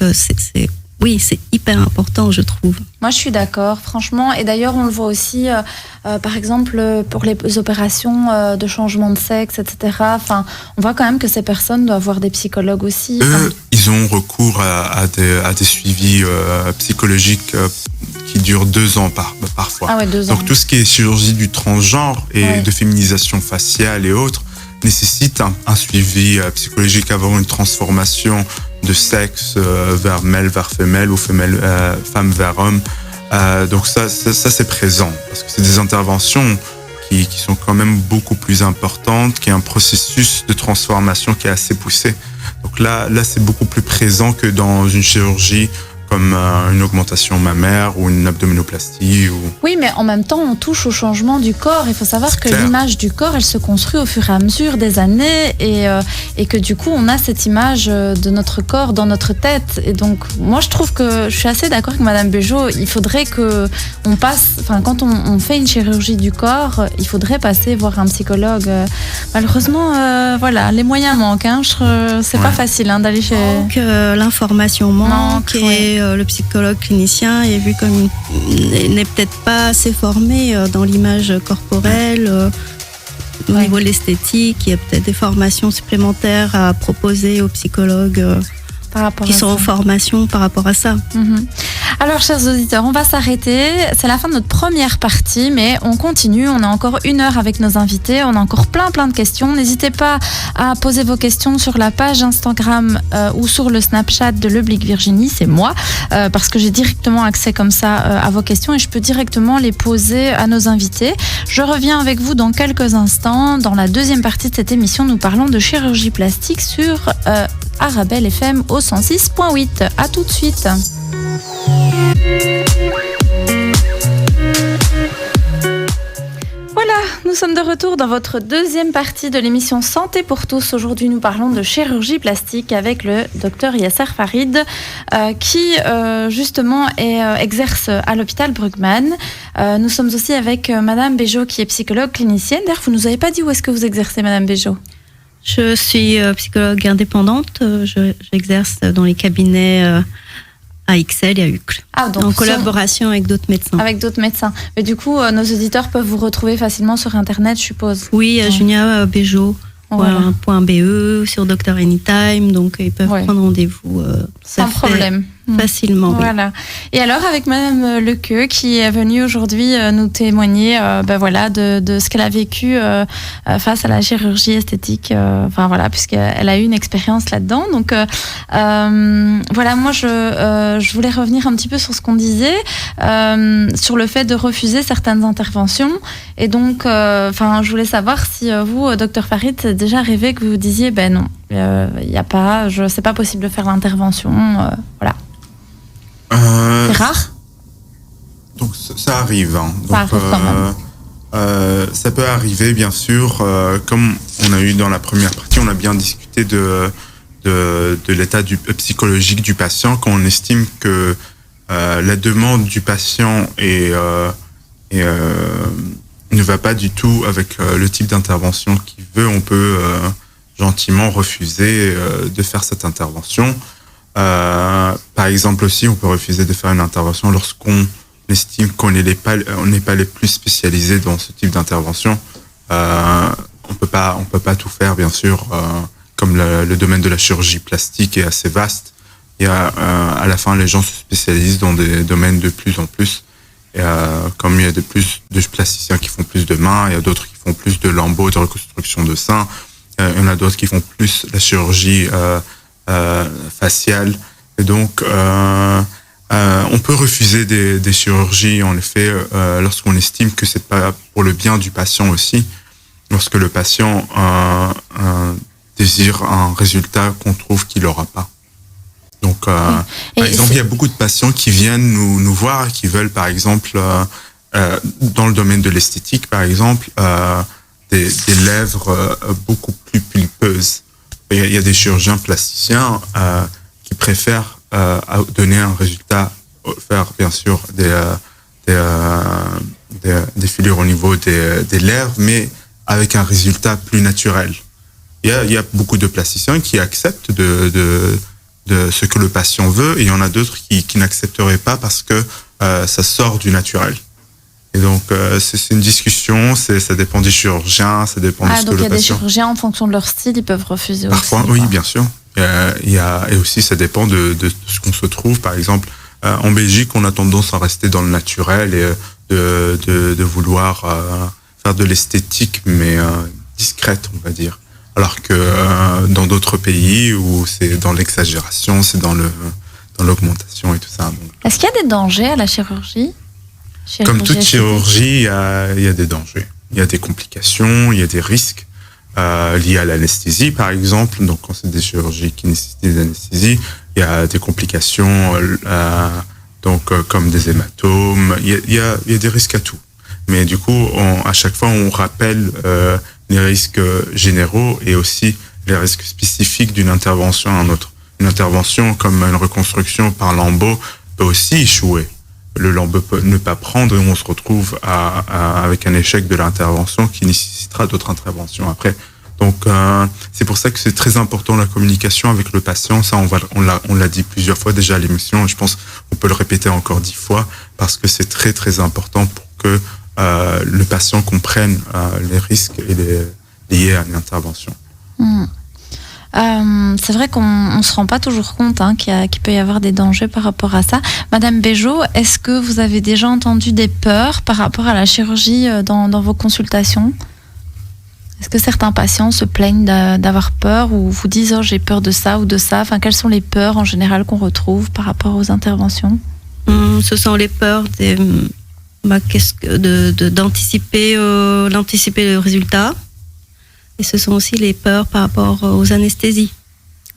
oui, c'est hyper important, je trouve. Moi, je suis d'accord, franchement. Et d'ailleurs, on le voit aussi, par exemple, pour les opérations de changement de sexe, etc. Enfin, on voit quand même que ces personnes doivent avoir des psychologues aussi. Eux, ils ont recours à des suivis psychologiques qui durent 2 ans parfois. Ah ouais, 2 ans. Donc, tout ce qui est chirurgie du transgenre et de féminisation faciale et autres nécessite un suivi psychologique avant une transformation de sexe vers mâle vers femelle ou femme vers homme. Donc ça c'est présent parce que c'est des interventions qui sont quand même beaucoup plus importantes, qui est un processus de transformation qui est assez poussé. Donc là c'est beaucoup plus présent que dans une chirurgie comme une augmentation mammaire ou une abdominoplastie. Oui, mais en même temps, on touche au changement du corps. Il faut savoir que l'image du corps, elle se construit au fur et à mesure des années et que du coup, on a cette image de notre corps dans notre tête. Et donc, moi, je trouve que je suis assez d'accord avec Madame Béjot. Il faudrait qu'on passe, quand on fait une chirurgie du corps, il faudrait passer voir un psychologue. Malheureusement, voilà, les moyens manquent. C'est pas facile d'aller chez... Donc, l'information manque et le psychologue clinicien est vu comme n'est peut-être pas assez formé dans l'image corporelle, au niveau de l'esthétique. Il y a peut-être des formations supplémentaires à proposer aux psychologues qui sont en formation par rapport à ça. Alors, chers auditeurs, on va s'arrêter. C'est la fin de notre première partie, mais on continue. On a encore 1 heure avec nos invités. On a encore plein de questions. N'hésitez pas à poser vos questions sur la page Instagram ou sur le Snapchat de l'Oblique Virginie. C'est moi, parce que j'ai directement accès comme ça à vos questions et je peux directement les poser à nos invités. Je reviens avec vous dans quelques instants. Dans la deuxième partie de cette émission, nous parlons de chirurgie plastique sur Arabelle FM au 106.8. À tout de suite. Voilà, nous sommes de retour dans votre deuxième partie de l'émission Santé pour tous. Aujourd'hui, nous parlons de chirurgie plastique avec le docteur Yasser Farid qui justement exerce à l'hôpital Brugmann. Nous sommes aussi avec Madame Béjot qui est psychologue clinicienne. D'ailleurs, vous ne nous avez pas dit où est-ce que vous exercez, Madame Béjot ? Je suis psychologue indépendante. J'exerce dans les cabinets à Ixelles et à Uccle, en collaboration avec d'autres médecins. Avec d'autres médecins. Mais du coup, nos auditeurs peuvent vous retrouver facilement sur Internet, je suppose. Oui, à juniabéjot.be, sur Dr Anytime, donc ils peuvent prendre rendez-vous sans problème. Facilement. Voilà. Et alors, avec Madame Lequeux, qui est venue aujourd'hui nous témoigner de ce qu'elle a vécu face à la chirurgie esthétique, puisqu'elle a eu une expérience là-dedans. Donc, moi, je voulais revenir un petit peu sur ce qu'on disait, sur le fait de refuser certaines interventions. Et donc, je voulais savoir si vous, Dr Farid, déjà rêvé que vous disiez, non, c'est pas possible de faire l'intervention, voilà. C'est rare. Donc ça arrive. Donc, ça arrive quand même. Ça peut arriver, bien sûr. Comme on a eu dans la première partie, on a bien discuté de l'état psychologique du patient. Quand on estime que la demande du patient ne va pas du tout avec le type d'intervention qu'il veut, on peut gentiment refuser de faire cette intervention. Par exemple aussi, on peut refuser de faire une intervention lorsqu'on estime qu'on n'est pas les plus spécialisés dans ce type d'intervention. On peut pas tout faire, bien sûr. Comme le domaine de la chirurgie plastique est assez vaste, à la fin, les gens se spécialisent dans des domaines de plus en plus. Et, comme il y a plus de plasticiens qui font plus de mains, il y a d'autres qui font plus de lambeaux, de reconstruction de seins. Il y en a d'autres qui font plus la chirurgie faciale. Et donc, on peut refuser des chirurgies, en effet, lorsqu'on estime que c'est pas pour le bien du patient aussi. Lorsque le patient désire un résultat qu'on trouve qu'il n'aura pas. Donc, par exemple, il y a beaucoup de patients qui viennent nous voir, qui veulent, par exemple, dans le domaine de l'esthétique, par exemple, des lèvres beaucoup plus pulpeuses. Il y a des chirurgiens plasticiens qui préfèrent donner un résultat, faire bien sûr des filures au niveau des lèvres, mais avec un résultat plus naturel. Il y a beaucoup de plasticiens qui acceptent de ce que le patient veut, et il y en a d'autres qui n'accepteraient pas parce que ça sort du naturel. Et donc, c'est une discussion, ça dépend des chirurgiens, ça dépend de ce que le patient... donc il y a des chirurgiens, en fonction de leur style, ils peuvent refuser Parfois, aussi. Oui, bien sûr. Et aussi, ça dépend de ce qu'on se trouve. Par exemple, en Belgique, on a tendance à rester dans le naturel et de vouloir faire de l'esthétique, mais discrète, on va dire. Alors que dans d'autres pays où c'est dans l'exagération, c'est dans l'augmentation et tout ça. Donc, est-ce qu'il y a des dangers à la chirurgie? Comme toute chirurgie, il y a des dangers. Il y a des complications, il y a des risques liés à l'anesthésie, par exemple. Donc, quand c'est des chirurgies qui nécessitent des anesthésies, il y a des complications, comme des hématomes. Il y a des risques à tout. Mais du coup, à chaque fois, on rappelle les risques généraux et aussi les risques spécifiques d'une intervention à une autre. Une intervention comme une reconstruction par lambeau peut aussi échouer. Le lambeau peut ne pas prendre et on se retrouve avec un échec de l'intervention qui nécessitera d'autres interventions après. Donc, c'est pour ça que c'est très important la communication avec le patient. Ça, on l'a dit plusieurs fois déjà à l'émission et je pense qu'on peut le répéter encore 10 fois parce que c'est très, très important pour que le patient comprenne les risques liés à une intervention. C'est vrai qu'on ne se rend pas toujours compte qu'il peut y avoir des dangers par rapport à ça. Madame Béjot, est-ce que vous avez déjà entendu des peurs par rapport à la chirurgie dans vos consultations? Est-ce que certains patients se plaignent d'avoir peur ou vous disent « j'ai peur de ça ou de ça » Enfin, quelles sont les peurs en général qu'on retrouve par rapport aux interventions? Ce sont les peurs d'anticiper le résultat. Et ce sont aussi les peurs par rapport aux anesthésies.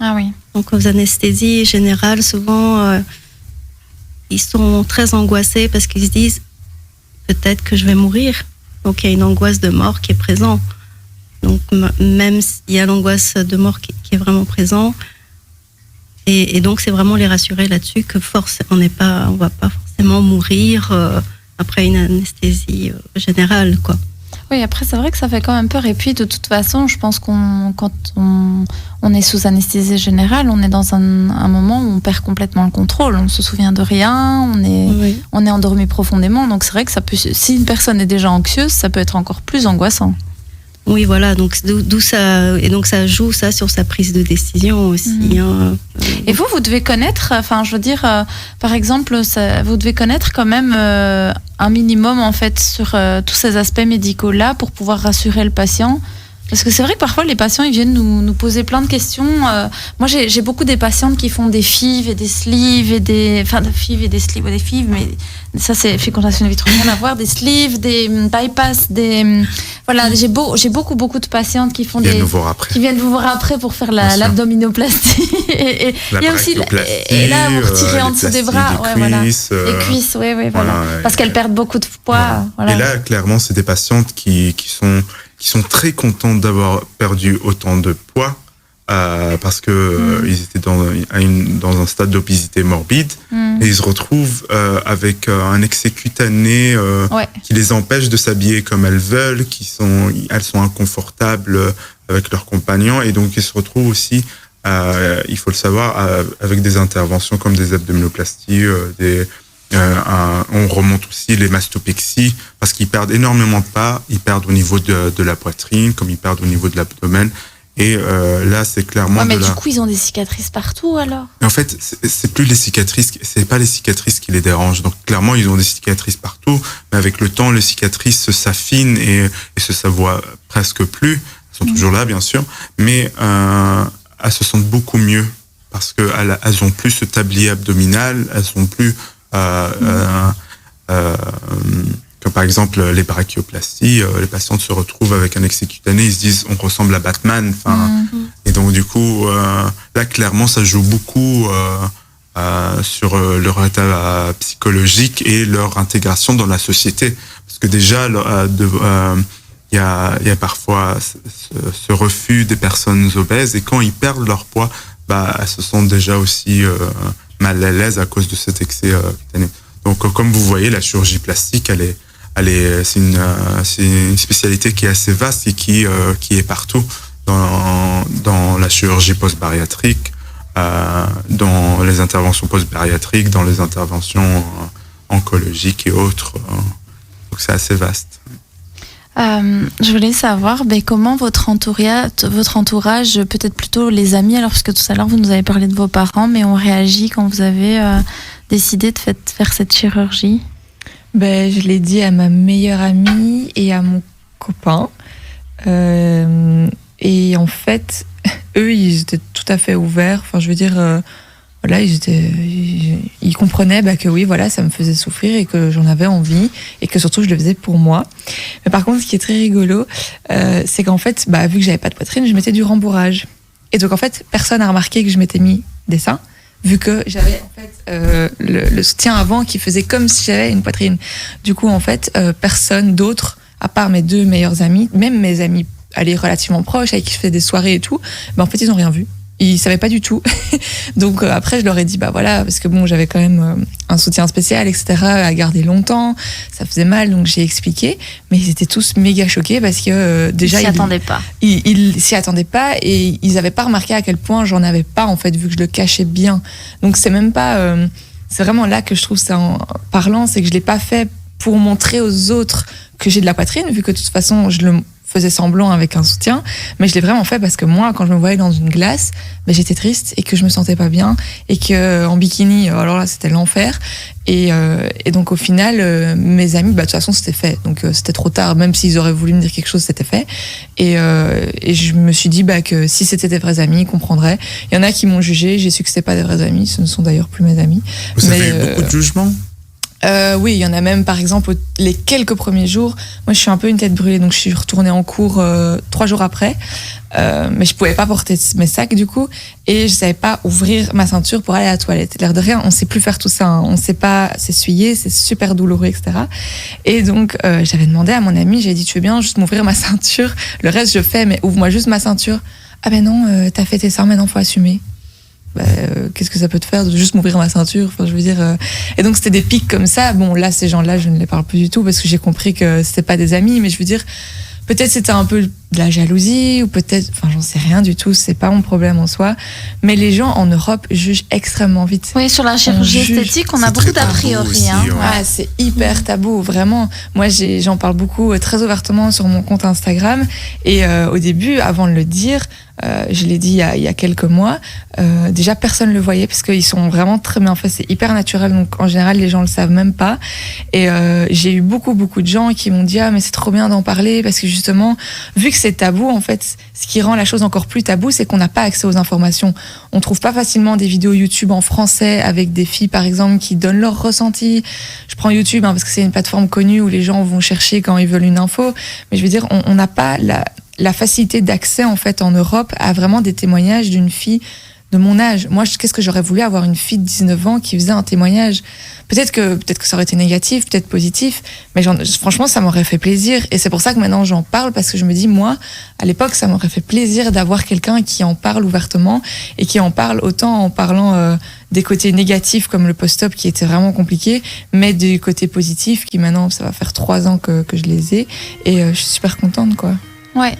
Ah oui. Donc aux anesthésies générales, souvent, ils sont très angoissés parce qu'ils se disent peut-être que je vais mourir. Donc il y a une angoisse de mort qui est présente. Donc même s'il y a l'angoisse de mort qui est vraiment présente, et donc c'est vraiment les rassurer là-dessus que on va pas forcément mourir après une anesthésie générale, quoi. Oui, après, c'est vrai que ça fait quand même peur. Et puis, de toute façon, je pense quand on est sous anesthésie générale, on est dans un moment où on perd complètement le contrôle. On ne se souvient de rien, on est endormi profondément. Donc, c'est vrai que si une personne est déjà anxieuse, ça peut être encore plus angoissant. Oui, voilà. Donc, d'où ça... Et donc, ça joue ça sur sa prise de décision aussi. Et vous devez connaître, par exemple, vous devez connaître quand même un minimum, en fait, sur tous ces aspects médicaux-là pour pouvoir rassurer le patient. Parce que c'est vrai que parfois, les patients, ils viennent nous poser plein de questions. Moi, j'ai beaucoup des patientes qui font des FIV et des sleeves des FIV et des sleeves, ou des FIV, mais ça, c'est fécondation in vitro, rien à voir, des sleeves, des bypass, voilà, j'ai beaucoup de patientes qui font qui viennent vous voir après pour faire l'abdominoplastie. Et il y a aussi, et là, vous retirez en dessous des bras, les cuisses, voilà. Parce qu'elles perdent beaucoup de poids. Voilà. Et là, clairement, c'est des patientes qui sont très contentes d'avoir perdu autant de poids parce que ils étaient dans un stade d'obésité morbide et ils se retrouvent avec un excès cutané qui les empêche de s'habiller comme elles veulent, elles sont inconfortables avec leurs compagnons et donc ils se retrouvent aussi, il faut le savoir, avec des interventions comme des abdominoplasties, on remonte aussi les mastopexies parce qu'ils perdent énormément de poids, ils perdent au niveau de la poitrine comme ils perdent au niveau de l'abdomen. Et là, c'est clairement. Mais du coup, ils ont des cicatrices partout alors. Mais en fait, c'est plus les cicatrices, c'est pas les cicatrices qui les dérangent. Donc clairement, ils ont des cicatrices partout, mais avec le temps, les cicatrices s'affinent et se voit presque plus. Elles sont toujours là, bien sûr, mais elles se sentent beaucoup mieux parce que elles ont plus ce tablier abdominal, elles sont plus comme par exemple les brachioplasties, les patientes se retrouvent avec un excès cutané, ils se disent on ressemble à Batman, et donc du coup là clairement ça joue beaucoup sur leur état psychologique et leur intégration dans la société, parce que déjà il y a parfois ce refus des personnes obèses et quand ils perdent leur poids, elles se sentent déjà aussi mal à l'aise à cause de cet excès cutané. Donc comme vous voyez, la chirurgie plastique, c'est une spécialité qui est assez vaste et qui est partout dans la chirurgie post-bariatrique, dans les interventions post-bariatriques, dans les interventions oncologiques et autres. Donc c'est assez vaste. Je voulais savoir comment votre entourage, peut-être plutôt les amis, alors parce que tout à l'heure vous nous avez parlé de vos parents, mais ont réagi quand vous avez décidé de faire cette chirurgie. Je l'ai dit à ma meilleure amie et à mon copain. Et en fait, eux, ils étaient tout à fait ouverts. Enfin, je veux dire, voilà, ils comprenaient que oui, voilà, ça me faisait souffrir et que j'en avais envie et que surtout je le faisais pour moi. Mais par contre, ce qui est très rigolo, c'est qu'en fait, vu que j'avais pas de poitrine, je mettais du rembourrage. Et donc en fait, personne n'a remarqué que je m'étais mis des seins, vu que j'avais en fait le soutien avant qui faisait comme si j'avais une poitrine. Du coup, en fait, personne d'autre, à part mes deux meilleurs amis, même mes amis relativement proches, avec qui je faisais des soirées et tout, en fait, ils n'ont rien vu. Ils savaient pas du tout. Donc après, je leur ai dit, voilà, parce que bon, j'avais quand même un soutien spécial, etc., à garder longtemps. Ça faisait mal, donc j'ai expliqué. Mais ils étaient tous méga choqués parce que déjà... Ils s'y attendaient pas. Ils s'y attendaient pas et ils avaient pas remarqué à quel point j'en avais pas, en fait, vu que je le cachais bien. Donc c'est même pas... c'est vraiment là que je trouve ça parlant, c'est que je l'ai pas fait pour montrer aux autres que j'ai de la poitrine, vu que de toute façon, je le faisais semblant avec un soutien, mais je l'ai vraiment fait parce que moi, quand je me voyais dans une glace, j'étais triste et que je me sentais pas bien et que en bikini, alors là, c'était l'enfer. Et donc au final, mes amis, de toute façon, c'était fait. Donc c'était trop tard, même s'ils auraient voulu me dire quelque chose, c'était fait. Et je me suis dit que si c'était des vrais amis, ils comprendraient. Il y en a qui m'ont jugé, j'ai su que c'était pas des vrais amis, ce ne sont d'ailleurs plus mes amis. Vous avez eu beaucoup de jugements? Oui, il y en a même, par exemple, les quelques premiers jours. Moi, je suis un peu une tête brûlée, donc je suis retournée en cours 3 jours après. Mais je pouvais pas porter mes sacs, du coup, et je savais pas ouvrir ma ceinture pour aller à la toilette. L'air de rien, on sait plus faire tout ça, hein. On sait pas s'essuyer, c'est super douloureux, etc. Et donc, j'avais demandé à mon ami, j'ai dit, tu veux bien juste m'ouvrir ma ceinture? Le reste, je fais, mais ouvre-moi juste ma ceinture. Ah ben non, t'as fait tes seins, maintenant faut assumer. Qu'est-ce que ça peut te faire de juste m'ouvrir ma ceinture, enfin je veux dire et donc c'était des pics comme ça. Bon là ces gens-là je ne les parle plus du tout parce que j'ai compris que c'était pas des amis, mais je veux dire peut-être c'était un peu de la jalousie ou peut-être, enfin j'en sais rien du tout, c'est pas mon problème en soi, mais les gens en Europe jugent extrêmement vite. Oui, sur la chirurgie esthétique on a beaucoup d'a priori c'est hyper tabou, vraiment. Moi j'en parle beaucoup très ouvertement sur mon compte Instagram et au début, avant de le dire, je l'ai dit il y a quelques mois, déjà personne le voyait parce qu'ils sont vraiment très bien faits, c'est hyper naturel, donc en général les gens le savent même pas. Et j'ai eu beaucoup de gens qui m'ont dit mais c'est trop bien d'en parler parce que justement vu que c'est tabou, en fait ce qui rend la chose encore plus tabou, c'est qu'on n'a pas accès aux informations. On trouve pas facilement des vidéos YouTube en français avec des filles par exemple qui donnent leur ressenti. Je prends YouTube parce que c'est une plateforme connue où les gens vont chercher quand ils veulent une info, mais je veux dire on n'a pas la facilité d'accès en fait en Europe à vraiment des témoignages d'une fille de mon âge. Moi, qu'est-ce que j'aurais voulu avoir une fille de 19 ans qui faisait un témoignage. Peut-être que ça aurait été négatif, peut-être positif, mais franchement, ça m'aurait fait plaisir. Et c'est pour ça que maintenant j'en parle, parce que je me dis, moi, à l'époque, ça m'aurait fait plaisir d'avoir quelqu'un qui en parle ouvertement et qui en parle autant en parlant des côtés négatifs comme le post-op qui était vraiment compliqué, mais des côtés positifs qui maintenant, ça va faire 3 ans que je les ai et je suis super contente, quoi. Ouais.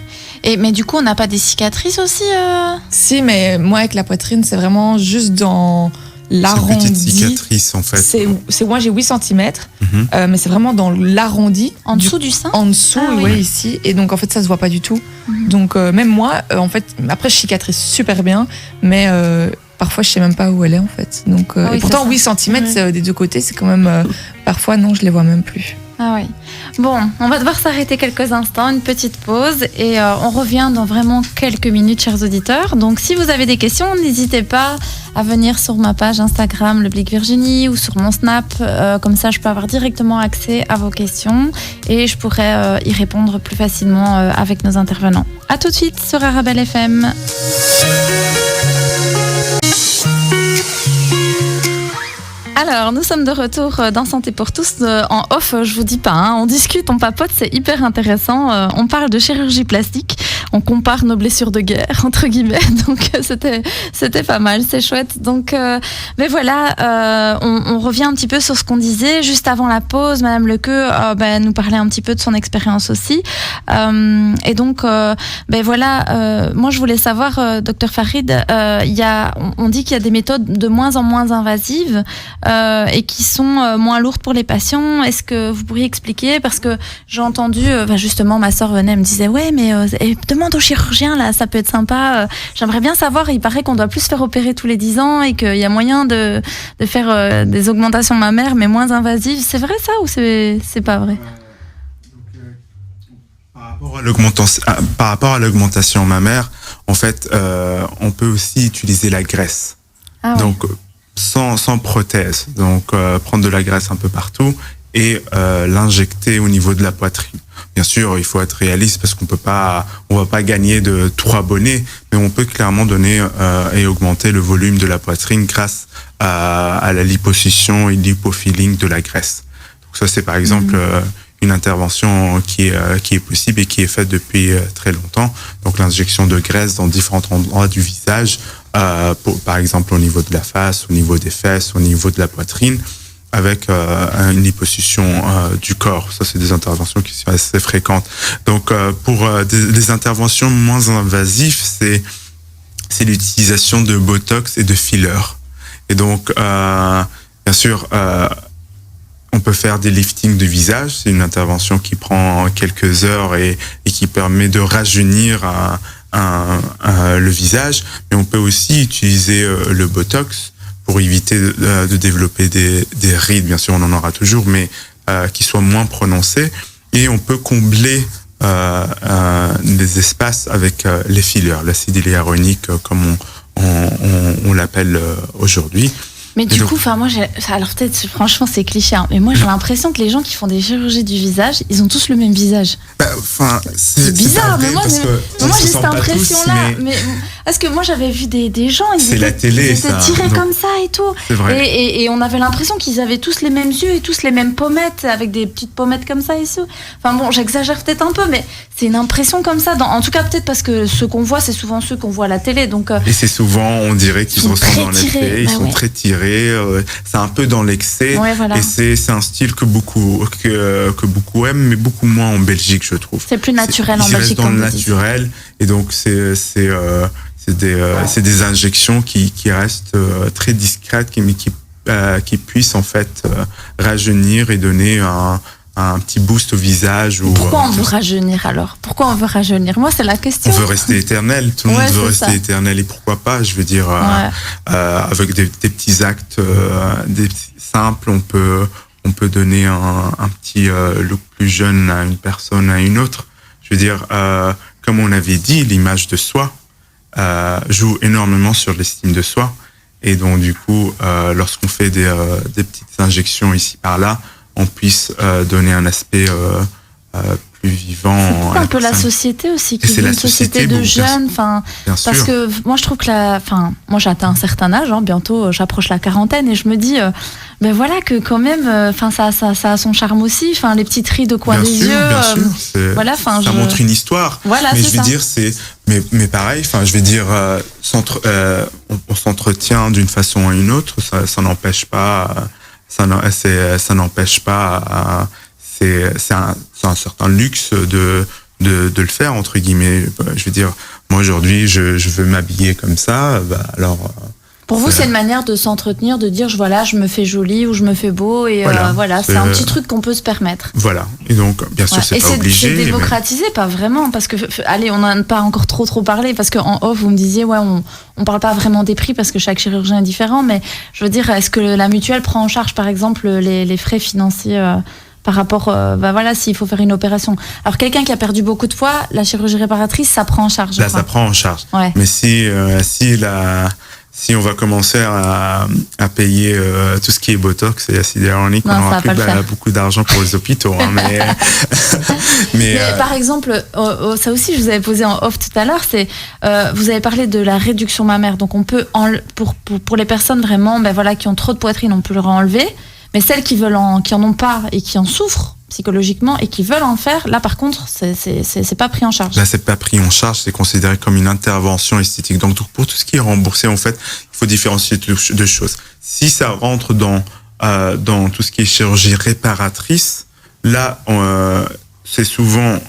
Mais du coup, on n'a pas des cicatrices aussi Si, mais moi, avec la poitrine, c'est vraiment juste dans l'arrondi. C'est une petite cicatrice, en fait. Moi, j'ai 8 cm, mais c'est vraiment dans l'arrondi. En dessous du sein ? En dessous, oui, ici. Et donc, en fait, ça se voit pas du tout. Donc, même moi, en fait, après, je cicatrice super bien, mais parfois, je sais même pas où elle est, en fait. Donc, et pourtant, 8 cm des deux côtés, c'est quand même... parfois, non, je les vois même plus. Ah oui. Bon, on va devoir s'arrêter quelques instants, une petite pause et on revient dans vraiment quelques minutes, chers auditeurs. Donc, si vous avez des questions, n'hésitez pas à venir sur ma page Instagram, Le Blic Virginie, ou sur mon Snap. Comme ça, je peux avoir directement accès à vos questions et je pourrai y répondre plus facilement avec nos intervenants. À tout de suite sur Arabelle FM. Alors, nous sommes de retour dans Santé pour tous. En off, je vous dis pas, hein, on discute, on papote, c'est hyper intéressant. On parle de chirurgie plastique, on compare nos blessures de guerre, entre guillemets. Donc, c'était pas mal, c'est chouette. Donc, mais voilà, on revient un petit peu sur ce qu'on disait. Juste avant la pause, Madame Lequeux nous parlait un petit peu de son expérience aussi. Et donc, voilà, moi, je voulais savoir, Dr Farid, on dit qu'il y a des méthodes de moins en moins invasives et qui sont moins lourdes pour les patients. Est-ce que vous pourriez expliquer ? Parce que j'ai entendu, justement, ma sœur venait, me disait, ouais, mais demande au chirurgien, là, ça peut être sympa. J'aimerais bien savoir, il paraît qu'on doit plus se faire opérer tous les 10 ans et qu'il y a moyen de faire des augmentations mammaires, mais moins invasives. C'est vrai ça ou c'est pas vrai ? Par rapport à l'augmentation mammaire, en fait, on peut aussi utiliser la graisse. Ah, donc, sans prothèse. Donc, prendre de la graisse un peu partout et l'injecter au niveau de la poitrine. Bien sûr, il faut être réaliste parce on va pas gagner de 3 abonnés, mais on peut clairement donner et augmenter le volume de la poitrine grâce à la liposuction et l'hypofilling de la graisse. Donc ça, c'est par exemple une intervention qui est possible et qui est faite depuis très longtemps. Donc l'injection de graisse dans différents endroits du visage, par exemple au niveau de la face, au niveau des fesses, au niveau de la poitrine, avec une liposuction du corps. Ça, c'est des interventions qui sont assez fréquentes. Donc, pour des interventions moins invasives, c'est l'utilisation de Botox et de fillers. Et donc, bien sûr, on peut faire des liftings de visage. C'est une intervention qui prend quelques heures et qui permet de rajeunir le visage. Mais on peut aussi utiliser le Botox pour éviter de développer des rides. Bien sûr, on en aura toujours, mais qui soient moins prononcées. Et on peut combler des espaces avec les fillers, l'acide hyaluronique, comme on l'appelle aujourd'hui. Mais du coup, moi, alors peut-être, franchement, c'est cliché, hein, mais moi, j'ai l'impression que les gens qui font des chirurgies du visage, ils ont tous le même visage. C'est bizarre, mais moi, j'ai cette impression-là. Mais parce que moi, j'avais vu des gens, ils étaient tirés comme ça et tout. C'est vrai. Et on avait l'impression qu'ils avaient tous les mêmes yeux et tous les mêmes pommettes, avec des petites pommettes comme ça et tout. Enfin bon, j'exagère peut-être un peu, mais c'est une impression comme ça. En tout cas, peut-être parce que ceux qu'on voit, c'est souvent ceux qu'on voit à la télé. Donc, et c'est souvent, on dirait qu'ils ressemblent dans les faits, ils sont très tirés. C'est un peu dans l'excès, voilà. Et c'est un style que beaucoup aiment, mais beaucoup moins en Belgique, je trouve. C'est plus naturel en Belgique. Dans le naturel, et donc c'est des injections qui restent très discrètes, mais qui puissent en fait rajeunir et donner un petit boost au visage. Pourquoi on veut rajeunir alors ? Pourquoi on veut rajeunir ? Moi, c'est la question. On veut rester éternel. Tout le monde veut rester éternel. Et pourquoi pas ? Je veux dire, avec des petits actes simples, on peut donner un petit look plus jeune à une personne, à une autre. Je veux dire, comme on avait dit, l'image de soi joue énormément sur l'estime de soi. Et donc, du coup, lorsqu'on fait des petites injections ici par là, on puisse donner un aspect plus vivant. C'est un peu la société aussi qui est une société de jeunes. Parce que moi je trouve que moi j'ai atteint un certain âge, bientôt j'approche la quarantaine et je me dis ben voilà que quand même ça a son charme aussi. Les petites rides au coin des yeux. Bien sûr. Voilà, ça montre une histoire. Voilà, mais je veux dire mais pareil. Je vais dire on s'entretient d'une façon ou une autre. Ça n'empêche pas. Ça n'empêche pas. C'est un certain luxe de le faire, entre guillemets. Je veux dire, moi aujourd'hui, je veux m'habiller comme ça, alors... Pour vous, c'est une manière de s'entretenir, de dire, voilà, je me fais jolie ou je me fais beau, et voilà, c'est un petit truc qu'on peut se permettre. Voilà, et donc, bien sûr, c'est pas obligé. C'est démocratisé, pas vraiment, parce que, allez, on n'en a pas encore trop parlé, parce qu'en off, vous me disiez, ouais, on parle pas vraiment des prix, parce que chaque chirurgien est différent, mais je veux dire, est-ce que la mutuelle prend en charge, par exemple, les frais financiers par rapport, s'il faut faire une opération. Alors, quelqu'un qui a perdu beaucoup de poids, la chirurgie réparatrice, ça prend en charge. Là, ça prend en charge. Ouais. Mais si on va commencer à payer tout ce qui est Botox et acide hyaluronique, on n'aura plus beaucoup d'argent pour les hôpitaux. Mais par exemple, ça aussi, je vous avais posé en off tout à l'heure, vous avez parlé de la réduction mammaire. Donc, on peut, pour les personnes vraiment qui ont trop de poitrine, on peut leur enlever. Mais celles qui en ont pas et qui en souffrent psychologiquement et qui veulent en faire, là par contre, c'est pas pris en charge. Là, c'est pas pris en charge, c'est considéré comme une intervention esthétique. Donc pour tout ce qui est remboursé, en fait, il faut différencier deux choses. Si ça rentre dans tout ce qui est chirurgie réparatrice, là, c'est souvent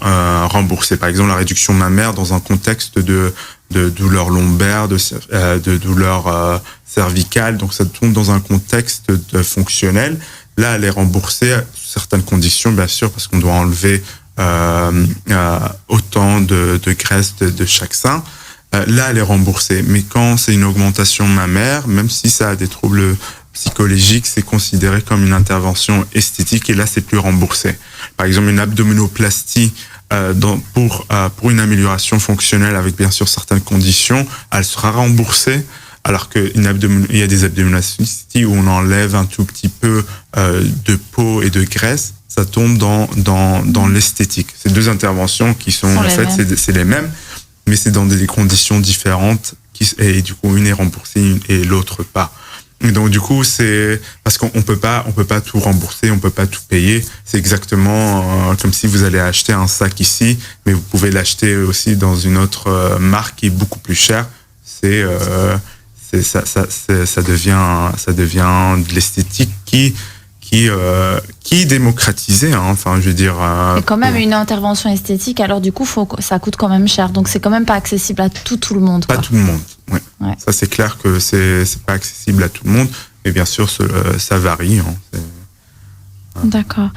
remboursé. Par exemple, la réduction mammaire dans un contexte de douleur lombaire, de douleur cervicale, donc ça tombe dans un contexte fonctionnel. Là, elle est remboursée sous certaines conditions, bien sûr, parce qu'on doit enlever autant de graisse de chaque sein. Là, elle est remboursée. Mais quand c'est une augmentation mammaire, même si ça a des troubles psychologiques, c'est considéré comme une intervention esthétique et là, c'est plus remboursé. Par exemple, une abdominoplastie pour une amélioration fonctionnelle avec bien sûr certaines conditions, elle sera remboursée. Alors qu'il y a des abdominoplasties où on enlève un tout petit peu de peau et de graisse, ça tombe dans l'esthétique. C'est deux interventions qui sont c'est les mêmes, mais c'est dans des conditions différentes et du coup une est remboursée et l'autre pas. Et donc du coup c'est parce qu'on peut pas tout rembourser, on peut pas tout payer. C'est exactement comme si vous allez acheter un sac ici, mais vous pouvez l'acheter aussi dans une autre marque qui est beaucoup plus chère. Ça devient de l'esthétique qui est démocratisée. Je veux dire. C'est quand même une intervention esthétique. Alors du coup, ça coûte quand même cher. Donc c'est quand même pas accessible à tout le monde. Pas tout le monde. Oui. Ouais. Ça c'est clair que c'est pas accessible à tout le monde. Mais bien sûr, ça varie. D'accord.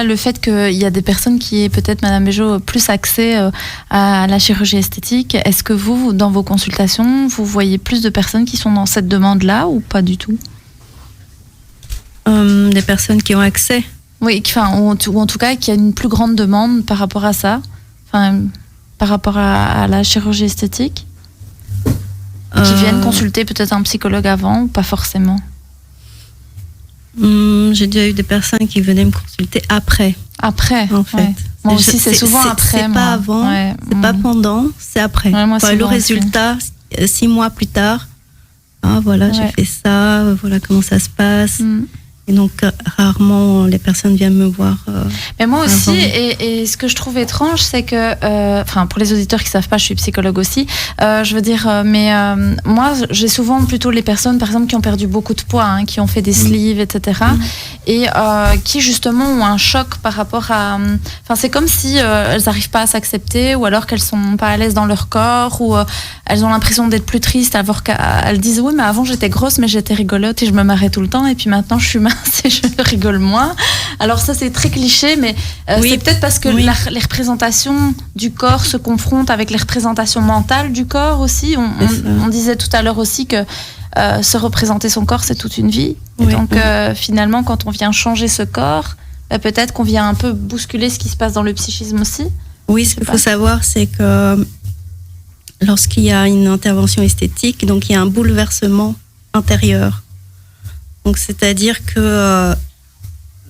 Le fait qu'il y a des personnes qui aient peut-être, Madame Béjot, plus accès à la chirurgie esthétique, est-ce que vous, dans vos consultations, vous voyez plus de personnes qui sont dans cette demande-là ou pas du tout ? Des personnes qui ont accès ? Oui, ou en tout cas, qu'il y a une plus grande demande par rapport à ça, par rapport à la chirurgie esthétique, qui viennent consulter peut-être un psychologue avant ou pas forcément ? J'ai déjà eu des personnes qui venaient me consulter après. Après, en fait. Ouais. Moi aussi, c'est souvent après. C'est pas avant, c'est pas pendant, c'est après. Ouais, moi, le résultat, 6 mois plus tard, j'ai fait ça, voilà comment ça se passe. Et donc, rarement, les personnes viennent me voir. Mais moi aussi, et ce que je trouve étrange, c'est que, pour les auditeurs qui ne savent pas, je suis psychologue aussi, moi, j'ai souvent plutôt les personnes, par exemple, qui ont perdu beaucoup de poids, qui ont fait des sleeves, etc., et qui, justement, ont un choc par rapport à... c'est comme si elles n'arrivent pas à s'accepter, ou alors qu'elles ne sont pas à l'aise dans leur corps, ou elles ont l'impression d'être plus tristes, alors qu'elles disent, oui, mais avant, j'étais grosse, mais j'étais rigolote, et je me marrais tout le temps, et puis maintenant, je suis mince et je rigole moins. Alors ça, c'est très cliché, mais c'est peut-être parce que les représentations du corps se confrontent avec les représentations mentales du corps aussi. On disait tout à l'heure aussi que se représenter son corps, c'est toute une vie. Et donc, finalement, quand on vient changer ce corps, peut-être qu'on vient un peu bousculer ce qui se passe dans le psychisme aussi. Oui, ce qu'il faut savoir, c'est que lorsqu'il y a une intervention esthétique, donc il y a un bouleversement intérieur. Donc, c'est-à-dire que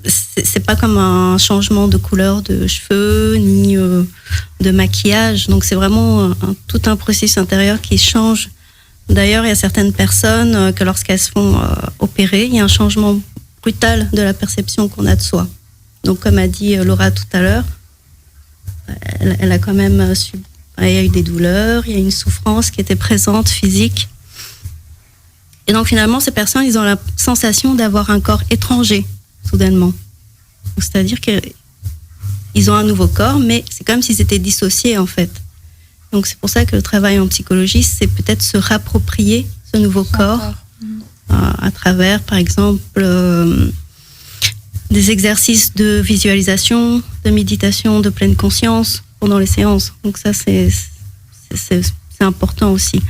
c'est pas comme un changement de couleur de cheveux ni de maquillage. Donc, c'est vraiment tout un processus intérieur qui change. D'ailleurs, il y a certaines personnes que lorsqu'elles se font opérer, il y a un changement brutal de la perception qu'on a de soi. Donc, comme a dit Laura tout à l'heure, elle a quand même il y a eu des douleurs, il y a une souffrance qui était présente, physique. Et donc, finalement, ces personnes, ils ont la sensation d'avoir un corps étranger, soudainement. C'est-à-dire qu'ils ont un nouveau corps, mais c'est comme s'ils étaient dissociés, en fait. Donc, c'est pour ça que le travail en psychologie, c'est peut-être se rapproprier ce nouveau corps à travers, par exemple, des exercices de visualisation, de méditation, de pleine conscience pendant les séances. Donc ça, c'est important aussi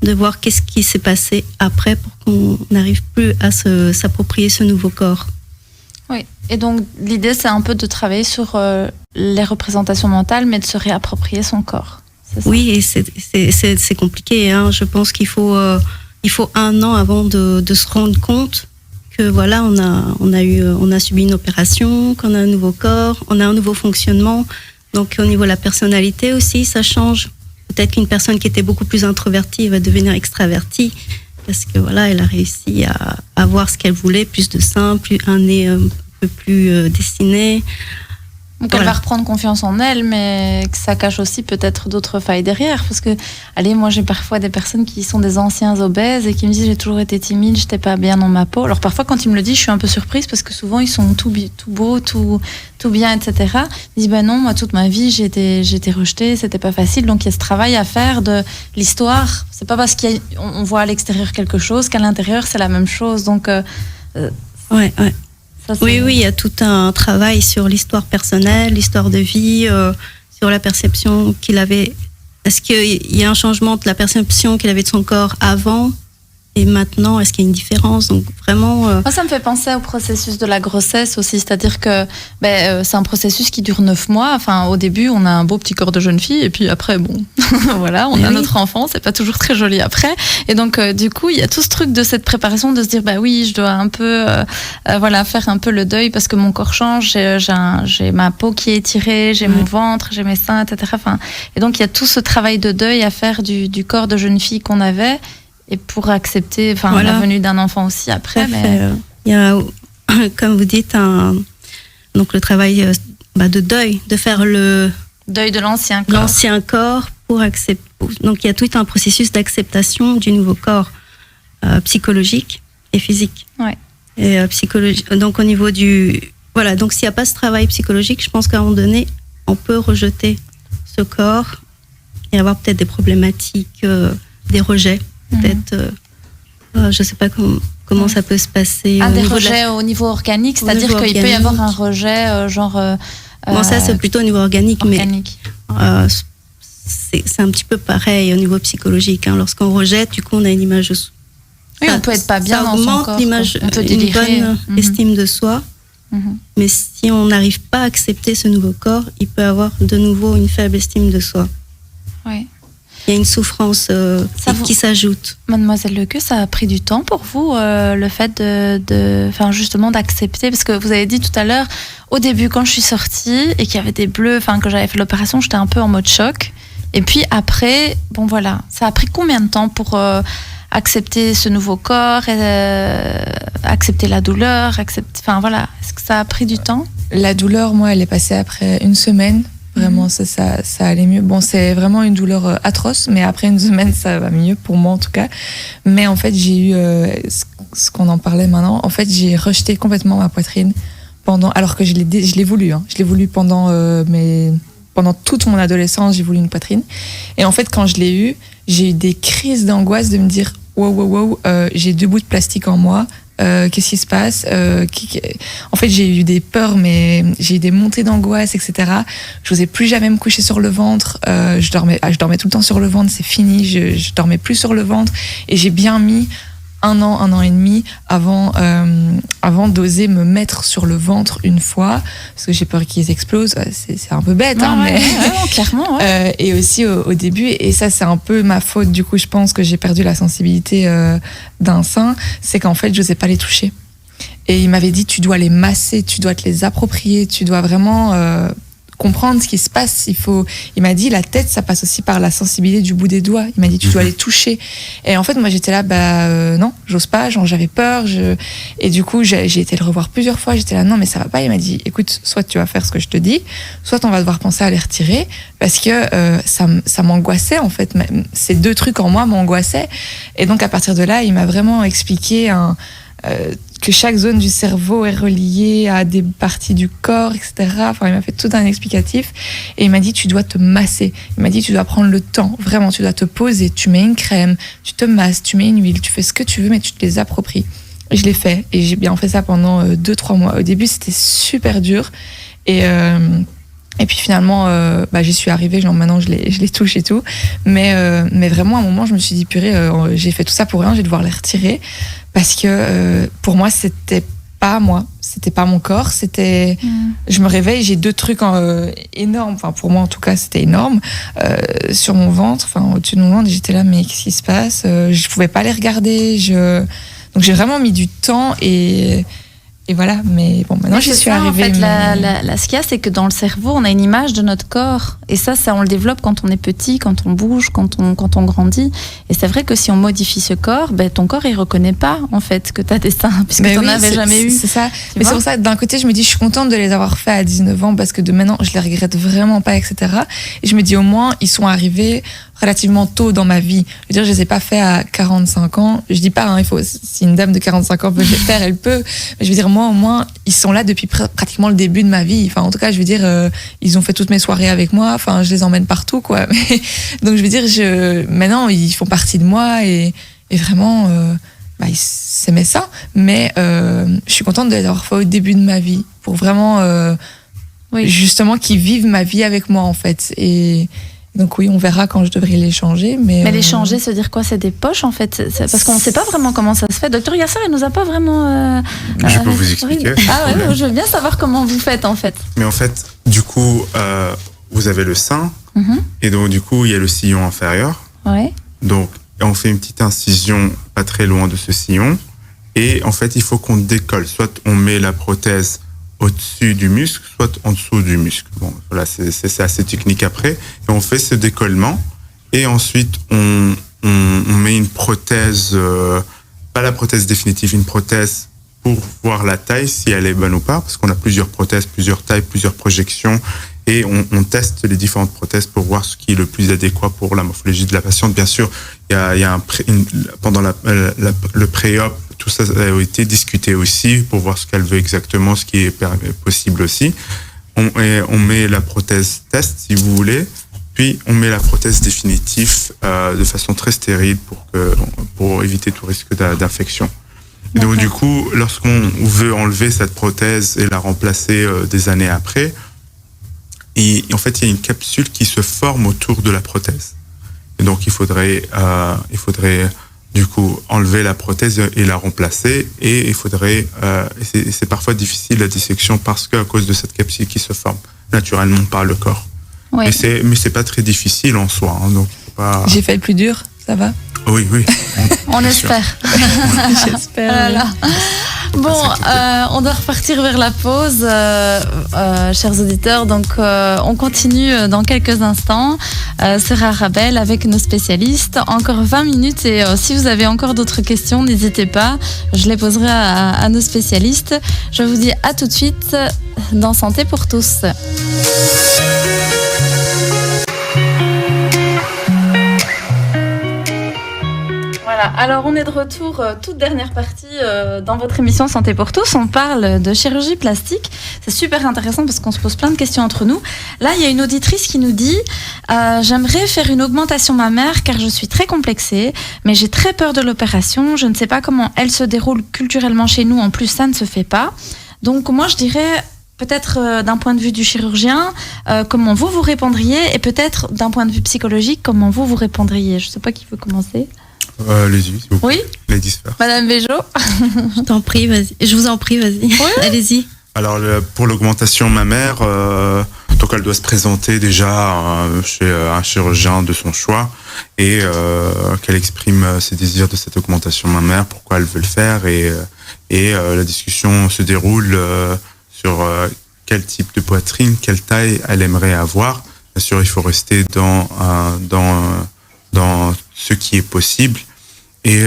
de voir qu'est-ce qui s'est passé après pour qu'on n'arrive plus à s'approprier ce nouveau corps. Oui, et donc l'idée, c'est un peu de travailler sur les représentations mentales, mais de se réapproprier son corps. C'est ça? Oui, et c'est compliqué. Hein. Je pense qu'il faut 1 an avant de se rendre compte que voilà, on a subi une opération, qu'on a un nouveau corps, on a un nouveau fonctionnement. Donc au niveau de la personnalité aussi, ça change. Peut-être qu'une personne qui était beaucoup plus introvertie va devenir extravertie parce que voilà, elle a réussi à avoir ce qu'elle voulait, plus de seins, un nez un peu plus dessiné. Donc elle va reprendre confiance en elle, mais que ça cache aussi peut-être d'autres failles derrière. Parce que, allez, moi j'ai parfois des personnes qui sont des anciens obèses et qui me disent j'ai toujours été timide, j'étais pas bien dans ma peau. Alors parfois quand ils me le disent, je suis un peu surprise parce que souvent ils sont tout beaux, tout bien, etc. Ils disent ben non, moi toute ma vie j'ai été rejetée, c'était pas facile. Donc il y a ce travail à faire de l'histoire. C'est pas parce qu'on voit à l'extérieur quelque chose qu'à l'intérieur c'est la même chose. Donc ouais. Oui, il y a tout un travail sur l'histoire personnelle, l'histoire de vie, sur la perception qu'il avait. Est-ce qu'il y a un changement de la perception qu'il avait de son corps avant et maintenant? Est-ce qu'il y a une différence? Donc vraiment. Moi, ça me fait penser au processus de la grossesse aussi, c'est-à-dire que c'est un processus qui dure 9 mois. Enfin, au début, on a un beau petit corps de jeune fille, et puis après, bon, voilà, on a notre enfant. C'est pas toujours très joli après. Et donc, du coup, il y a tout ce truc de cette préparation, de se dire, bah oui, je dois un peu, faire un peu le deuil parce que mon corps change. J'ai ma peau qui est étirée, j'ai mon ventre, j'ai mes seins, etc. Enfin, et donc, il y a tout ce travail de deuil à faire du corps de jeune fille qu'on avait. Et pour accepter la venue d'un enfant aussi après. Il y a, comme vous dites, donc le travail de deuil, de faire le deuil de l'ancien corps pour accepter. Donc il y a tout un processus d'acceptation du nouveau corps psychologique et physique. Ouais. Et donc au niveau du... Voilà, donc s'il n'y a pas ce travail psychologique, je pense qu'à un moment donné, on peut rejeter ce corps et avoir peut-être des problématiques, des rejets. Peut-être, je ne sais pas comment ça peut se passer. Des rejets au niveau organique, c'est-à-dire qu'il peut y avoir un rejet Bon, ça, c'est plutôt au niveau organique. mais c'est un petit peu pareil au niveau psychologique. Hein. Lorsqu'on rejette, du coup, on a une image. Oui, on peut être pas bien dans son corps. L'image, on peut délirer. Une bonne estime de soi. Mais si on n'arrive pas à accepter ce nouveau corps, il peut avoir de nouveau une faible estime de soi. Oui. Il y a une souffrance qui s'ajoute. Mademoiselle Lequeux, ça a pris du temps pour vous, le fait justement d'accepter, parce que vous avez dit tout à l'heure, au début quand je suis sortie et qu'il y avait des bleus, que j'avais fait l'opération, j'étais un peu en mode choc. Et puis après, bon voilà, ça a pris combien de temps pour accepter ce nouveau corps, accepter la douleur, est-ce que ça a pris du temps? La douleur, moi, elle est passée après 1 semaine. Vraiment, ça allait mieux. Bon, c'est vraiment une douleur atroce, mais après 1 semaine, ça va mieux, pour moi en tout cas. Mais en fait, j'ai eu, ce qu'on en parlait maintenant, en fait, j'ai rejeté complètement ma poitrine alors que je l'ai voulu. Hein. Je l'ai voulu pendant toute mon adolescence, j'ai voulu une poitrine. Et en fait, quand je l'ai eu, j'ai eu des crises d'angoisse de me dire, wow, j'ai 2 bouts de plastique en moi. Qu'est-ce qui se passe? En fait, j'ai eu des peurs, mais j'ai eu des montées d'angoisse, etc. Je n'osais plus jamais me coucher sur le ventre. Je dormais tout le temps sur le ventre. C'est fini. Je dormais plus sur le ventre. Et j'ai bien mis un an et demi avant d'oser me mettre sur le ventre une fois, parce que j'ai peur qu'ils explosent. C'est un peu bête, mais clairement. Et aussi au début, et ça c'est un peu ma faute, du coup je pense que j'ai perdu la sensibilité d'un sein, c'est qu'en fait je n'osais pas les toucher. Et il m'avait dit, tu dois les masser, tu dois te les approprier, tu dois vraiment comprendre ce qui se passe. Il m'a dit, la tête, ça passe aussi par la sensibilité du bout des doigts. Il m'a dit, tu dois les toucher. Et en fait, moi, j'étais là, non, j'ose pas, j'avais peur. Et du coup, j'ai été le revoir plusieurs fois. J'étais là, non, mais ça va pas. Il m'a dit, écoute, soit tu vas faire ce que je te dis, soit on va devoir penser à les retirer, parce que ça m'angoissait, en fait. Ces deux trucs en moi m'angoissaient. Et donc, à partir de là, il m'a vraiment expliqué que chaque zone du cerveau est reliée à des parties du corps, etc. Enfin, il m'a fait tout un explicatif et il m'a dit, tu dois te masser. Il m'a dit, tu dois prendre le temps, vraiment, tu dois te poser, tu mets une crème, tu te masses, tu mets une huile, tu fais ce que tu veux, mais tu te les appropries. Et je l'ai fait et j'ai bien fait ça pendant 2-3 mois. Au début, c'était super dur et puis finalement, j'y suis arrivée, genre maintenant je les touche et tout. Mais vraiment, à un moment, je me suis dit, purée, j'ai fait tout ça pour rien, je vais devoir les retirer. Parce que pour moi, c'était pas moi, c'était pas mon corps, c'était. Je me réveille, j'ai deux trucs énormes, enfin pour moi en tout cas, c'était énorme, sur mon ventre, enfin au-dessus de mon ventre. J'étais là, mais qu'est-ce qui se passe? Je pouvais pas les regarder, donc j'ai vraiment mis du temps et voilà, mais bon, maintenant j'y suis arrivée. En fait, ce qu'il y a, c'est que dans le cerveau, on a une image de notre corps. Et ça, on le développe quand on est petit, quand on bouge, quand on grandit. Et c'est vrai que si on modifie ce corps, ton corps, il reconnaît pas, en fait, que tu as des seins, puisque tu n'en avais jamais eu. C'est ça. Mais c'est pour ça, d'un côté, je me dis, je suis contente de les avoir faits à 19 ans, parce que de maintenant, je les regrette vraiment pas, etc. Et je me dis, au moins, ils sont arrivés relativement tôt dans ma vie. Je veux dire, je les ai pas fait à 45 ans. Je dis pas, si une dame de 45 ans peut les faire, elle peut. Mais je veux dire, moi, au moins, ils sont là depuis pratiquement le début de ma vie. Enfin, en tout cas, je veux dire, ils ont fait toutes mes soirées avec moi. Enfin, je les emmène partout, quoi. Donc, je veux dire, maintenant, ils font partie de moi et vraiment, ils s'aimaient ça. Mais je suis contente de les avoir fait au début de ma vie pour vraiment, justement, qu'ils vivent ma vie avec moi, en fait. Et donc oui, on verra quand je devrais les changer. Mais les changer, se dire quoi? C'est des poches, en fait? Parce qu'on ne sait pas vraiment comment ça se fait. Docteur Yassar, il nous a pas vraiment... je peux vous expliquer. Je veux bien savoir comment vous faites, en fait. Mais en fait, du coup, vous avez le sein, et donc du coup, il y a le sillon inférieur. Ouais. Donc, on fait une petite incision pas très loin de ce sillon, et en fait, il faut qu'on décolle. Soit on met la prothèse au-dessus du muscle, soit en dessous du muscle. Bon, voilà, c'est assez technique après. Et on fait ce décollement. Et ensuite, on met une prothèse, pas la prothèse définitive, une prothèse pour voir la taille, si elle est bonne ou pas, parce qu'on a plusieurs prothèses, plusieurs tailles, plusieurs projections. Et on teste les différentes prothèses pour voir ce qui est le plus adéquat pour la morphologie de la patiente. Bien sûr, il y a pendant le pré-op, tout ça a été discuté aussi pour voir ce qu'elle veut exactement, ce qui est possible aussi. On met la prothèse test, si vous voulez, puis on met la prothèse définitive de façon très stérile pour éviter tout risque d'infection. Et donc du coup, lorsqu'on veut enlever cette prothèse et la remplacer des années après, et en fait, il y a une capsule qui se forme autour de la prothèse. Et donc, il faudrait du coup enlever la prothèse et la remplacer. Et il faudrait, c'est parfois difficile la dissection parce qu'à cause de cette capsule qui se forme naturellement par le corps. Oui. Mais c'est pas très difficile en soi. Donc, j'ai fait le plus dur, ça va? Oui. On espère. J'espère. Voilà. Bon, on doit repartir vers la pause, chers auditeurs. Donc, on continue dans quelques instants sur Arabelle avec nos spécialistes. Encore 20 minutes et si vous avez encore d'autres questions, n'hésitez pas. Je les poserai à nos spécialistes. Je vous dis à tout de suite dans Santé pour tous. Voilà, alors on est de retour, toute dernière partie dans votre émission Santé pour tous. On parle de chirurgie plastique. C'est super intéressant parce qu'on se pose plein de questions entre nous. Là, il y a une auditrice qui nous dit j'aimerais faire une augmentation mammaire car je suis très complexée, mais j'ai très peur de l'opération. Je ne sais pas comment elle se déroule culturellement chez nous. En plus, ça ne se fait pas. Donc moi, je dirais... Peut-être d'un point de vue du chirurgien, comment vous répondriez, et peut-être d'un point de vue psychologique, comment vous répondriez. Je ne sais pas qui veut commencer. Les 10, s'il vous plaît. Oui. Les 10 sphères. Madame Béjot. Je t'en prie, vas-y. Je vous en prie, vas-y. Oui. Allez-y. Alors, pour l'augmentation mammaire, donc elle doit se présenter déjà chez un chirurgien de son choix et qu'elle exprime ses désirs de cette augmentation mammaire, pourquoi elle veut le faire et la discussion se déroule sur quel type de poitrine, quelle taille elle aimerait avoir. Bien sûr, il faut rester dans ce qui est possible et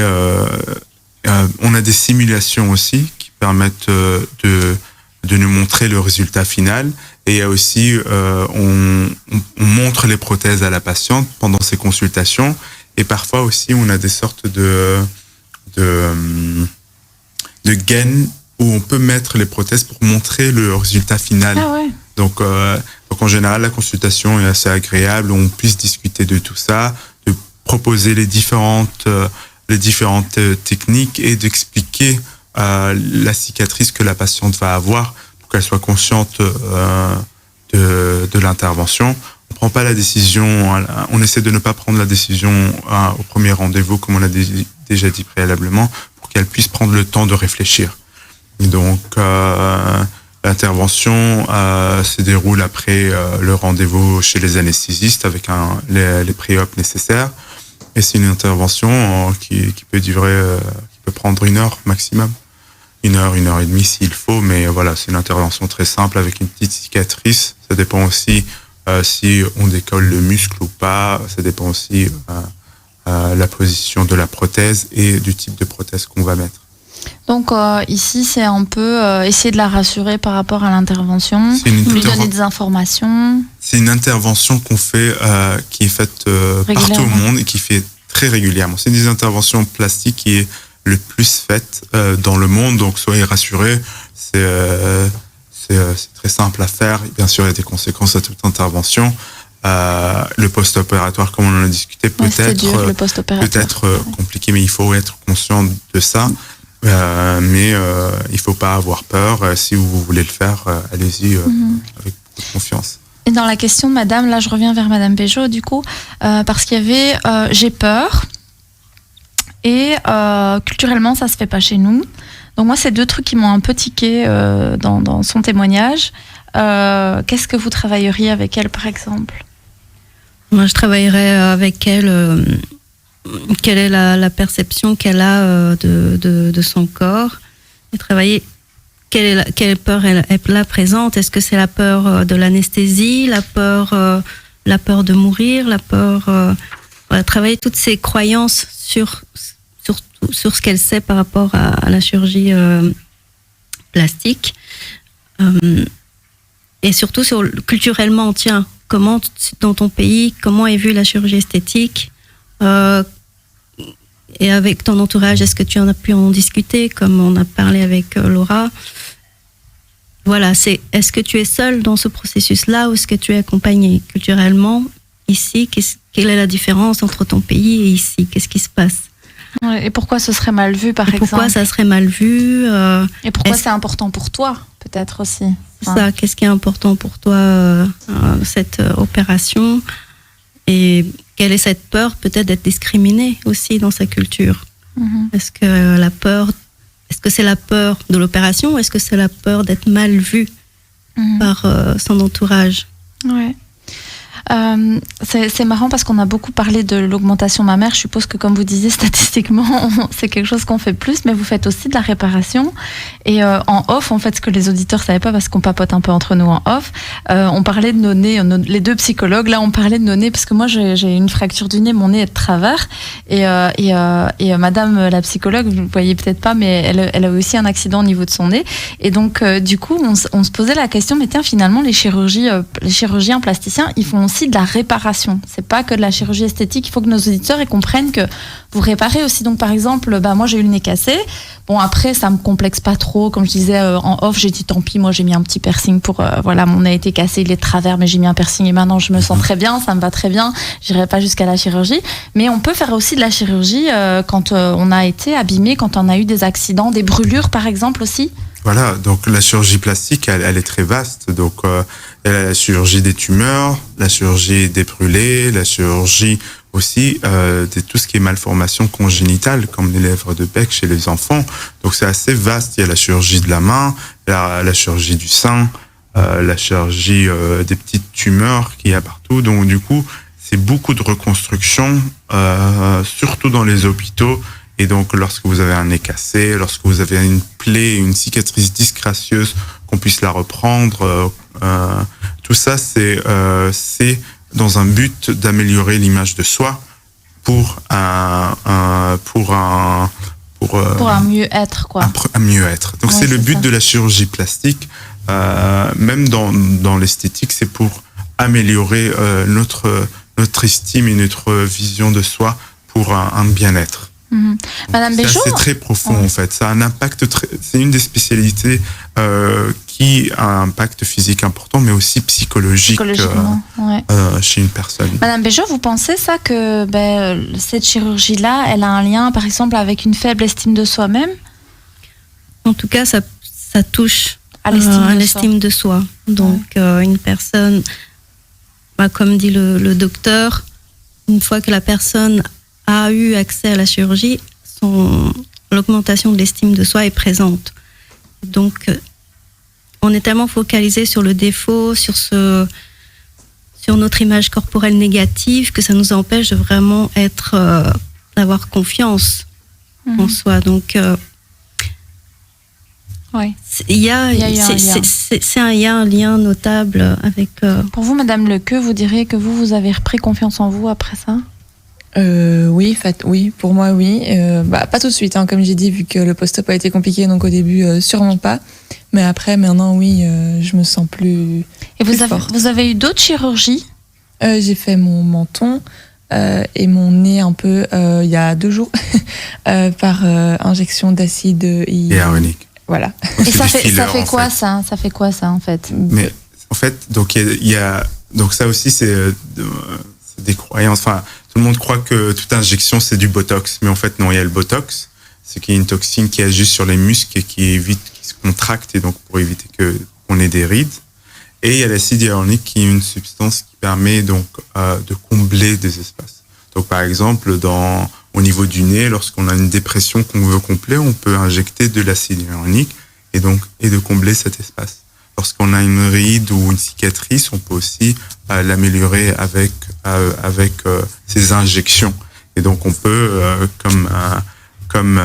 on a des simulations aussi qui permettent de nous montrer le résultat final. Et il y a aussi, on montre les prothèses à la patiente pendant ces consultations. Et parfois aussi, on a des sortes de gaines où on peut mettre les prothèses pour montrer le résultat final. Ah ouais. Donc en général, la consultation est assez agréable. On puisse discuter de tout ça, de proposer les différentes techniques et d'expliquer la cicatrice que la patiente va avoir pour qu'elle soit consciente de l'intervention. On prend pas la décision, on essaie de ne pas prendre la décision au premier rendez-vous comme on l'a déjà dit préalablement pour qu'elle puisse prendre le temps de réfléchir. Et donc l'intervention se déroule après le rendez-vous chez les anesthésistes avec les pré-op nécessaires et c'est une intervention qui peut prendre 1 heure maximum. 1 heure et demie s'il faut, mais voilà, c'est une intervention très simple avec une petite cicatrice. Ça dépend aussi si on décolle le muscle ou pas. Ça dépend aussi la position de la prothèse et du type de prothèse qu'on va mettre. Donc ici, c'est un peu essayer de la rassurer par rapport à l'intervention, lui donner des informations. C'est une intervention qu'on fait, qui est faite partout au monde et qui fait très régulièrement. C'est une des interventions plastiques qui est le plus faite dans le monde, donc soyez rassurés, c'est très simple à faire. Bien sûr, il y a des conséquences à toute intervention. Le post-opératoire, comme on en a discuté, peut être compliqué, mais il faut être conscient de ça. Mais il faut pas avoir peur. Si vous voulez le faire, allez-y avec beaucoup de confiance. Et dans la question de madame, là je reviens vers madame Béjot du coup, parce qu'il y avait j'ai peur et culturellement ça se fait pas chez nous. Donc moi c'est 2 trucs qui m'ont un peu tiqué dans son témoignage. Qu'est-ce que vous travailleriez avec elle par exemple? Moi je travaillerais avec elle. Quelle est la perception qu'elle a de son corps et travailler quelle peur elle là présente. Est-ce que c'est la peur de l'anesthésie, la peur de mourir, la peur voilà, travailler toutes ces croyances sur ce qu'elle sait par rapport à la chirurgie plastique et surtout culturellement, tiens, comment dans ton pays, comment est vue la chirurgie esthétique. Et avec ton entourage, est-ce que tu en as pu en discuter, comme on a parlé avec Laura? Voilà, est-ce que tu es seule dans ce processus-là ou est-ce que tu es accompagnée culturellement ici? Quelle est la différence entre ton pays et ici? Qu'est-ce qui se passe? Et pourquoi ce serait mal vu, par exemple? Pourquoi ça serait mal vu? Et pourquoi c'est important pour toi, peut-être aussi? Ça, qu'est-ce qui est important pour toi, cette opération? Et quelle est cette peur peut-être d'être discriminée aussi dans sa culture? Est-ce que c'est la peur de l'opération ou est-ce que c'est la peur d'être mal vue par son entourage? Ouais. C'est marrant parce qu'on a beaucoup parlé de l'augmentation mammaire. Je suppose que, comme vous disiez, statistiquement, c'est quelque chose qu'on fait plus, mais vous faites aussi de la réparation. Et en off, en fait, ce que les auditeurs ne savaient pas, parce qu'on papote un peu entre nous en off, on parlait de nos nez, les 2 psychologues, là, on parlait de nos nez, parce que moi, j'ai une fracture du nez, mon nez est de travers. Et madame la psychologue, vous ne voyez peut-être pas, mais elle a aussi un accident au niveau de son nez. Et donc, du coup, on se posait la question, mais tiens, finalement, les chirurgiens plasticiens, ils font aussi de la réparation. C'est pas que de la chirurgie esthétique. Il faut que nos auditeurs comprennent que vous réparez aussi. Donc, par exemple, moi, j'ai eu le nez cassé. Bon, après, ça me complexe pas trop. Comme je disais en off, j'ai dit tant pis, moi, j'ai mis un petit piercing pour, voilà, mon nez a été cassé, il est de travers, mais j'ai mis un piercing et maintenant, je me sens très bien, ça me va très bien. J'irai pas jusqu'à la chirurgie. Mais on peut faire aussi de la chirurgie quand on a été abîmé, quand on a eu des accidents, des brûlures, par exemple, aussi. Voilà, donc la chirurgie plastique, elle est très vaste. Donc, la chirurgie des tumeurs, la chirurgie des brûlés, la chirurgie aussi tout ce qui est malformation congénitale, comme les lèvres de bec chez les enfants. Donc c'est assez vaste. Il y a la chirurgie de la main, la chirurgie du sein, la chirurgie des petites tumeurs qu'il y a partout. Donc du coup, c'est beaucoup de reconstruction, surtout dans les hôpitaux. Et donc, lorsque vous avez un nez cassé, lorsque vous avez une plaie, une cicatrice disgracieuse, qu'on puisse la reprendre, tout ça, c'est dans un but d'améliorer l'image de soi pour un mieux-être, quoi. Un mieux-être. Donc, c'est le but de la chirurgie plastique. Même dans l'esthétique, c'est pour améliorer notre estime et notre vision de soi pour un bien-être. Madame Béjot, c'est très profond en fait. Ça a un impact c'est une des spécialités qui a un impact physique important, mais aussi psychologique chez une personne. Madame Béjot, vous pensez ça que cette chirurgie-là, elle a un lien, par exemple, avec une faible estime de soi-même? En tout cas, ça touche à l'estime de soi. Donc, une personne, comme dit le docteur, une fois que la personne a eu accès à la chirurgie, l'augmentation de l'estime de soi est présente. Donc, on est tellement focalisé sur le défaut, sur notre image corporelle négative, que ça nous empêche de vraiment d'avoir confiance en soi. Donc, il y a un lien notable avec... Pour vous, Madame Lequeux, vous diriez que vous avez repris confiance en vous après ça? Oui, pour moi, oui. Pas tout de suite, comme j'ai dit, vu que le post-op a été compliqué, donc au début, sûrement pas. Mais après, maintenant, oui, je me sens plus. Et vous avez eu d'autres chirurgies? J'ai fait mon menton et mon nez un peu il y a 2 jours par injection d'acide hyaluronique. Voilà. Et ça fait quoi ça? Ça fait quoi ça en fait? Mais en fait, donc donc ça aussi c'est des croyances. Enfin, tout le monde croit que toute injection c'est du botox, mais en fait non, il y a le botox, c'est qui est une toxine qui agit sur les muscles et qui se contracte, et donc pour éviter qu'on ait des rides. Et il y a l'acide hyaluronique qui est une substance qui permet donc de combler des espaces. Donc par exemple au niveau du nez, lorsqu'on a une dépression qu'on veut combler, on peut injecter de l'acide hyaluronique et de combler cet espace. Lorsqu'on a une ride ou une cicatrice, on peut aussi l'améliorer avec ces injections. Et donc on peut, comme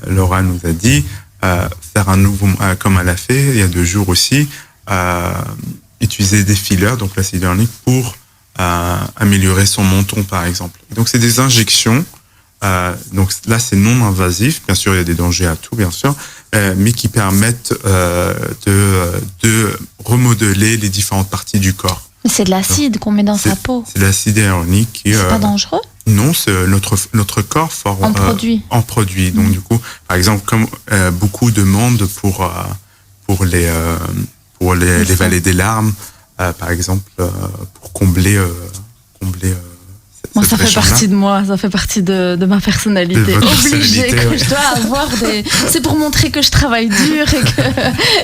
Laura nous a dit, faire un nouveau, comme elle a fait il y a 2 jours aussi, utiliser des fillers, donc l'acide hyaluronique, pour améliorer son menton par exemple. Et donc c'est des injections. Donc là c'est non invasif, bien sûr il y a des dangers à tout bien sûr, mais qui permettent de remodeler les différentes parties du corps. Mais c'est de l'acide qu'on met dans sa peau. C'est de l'acide hyaluronique qui c'est pas dangereux? Non, c'est notre corps en produit. Donc du coup, par exemple, comme beaucoup demandent pour les vallées des larmes, par exemple, pour combler moi, ça fait partie de moi, ça fait partie de ma personnalité. Obligée que je dois avoir des... C'est pour montrer que je travaille dur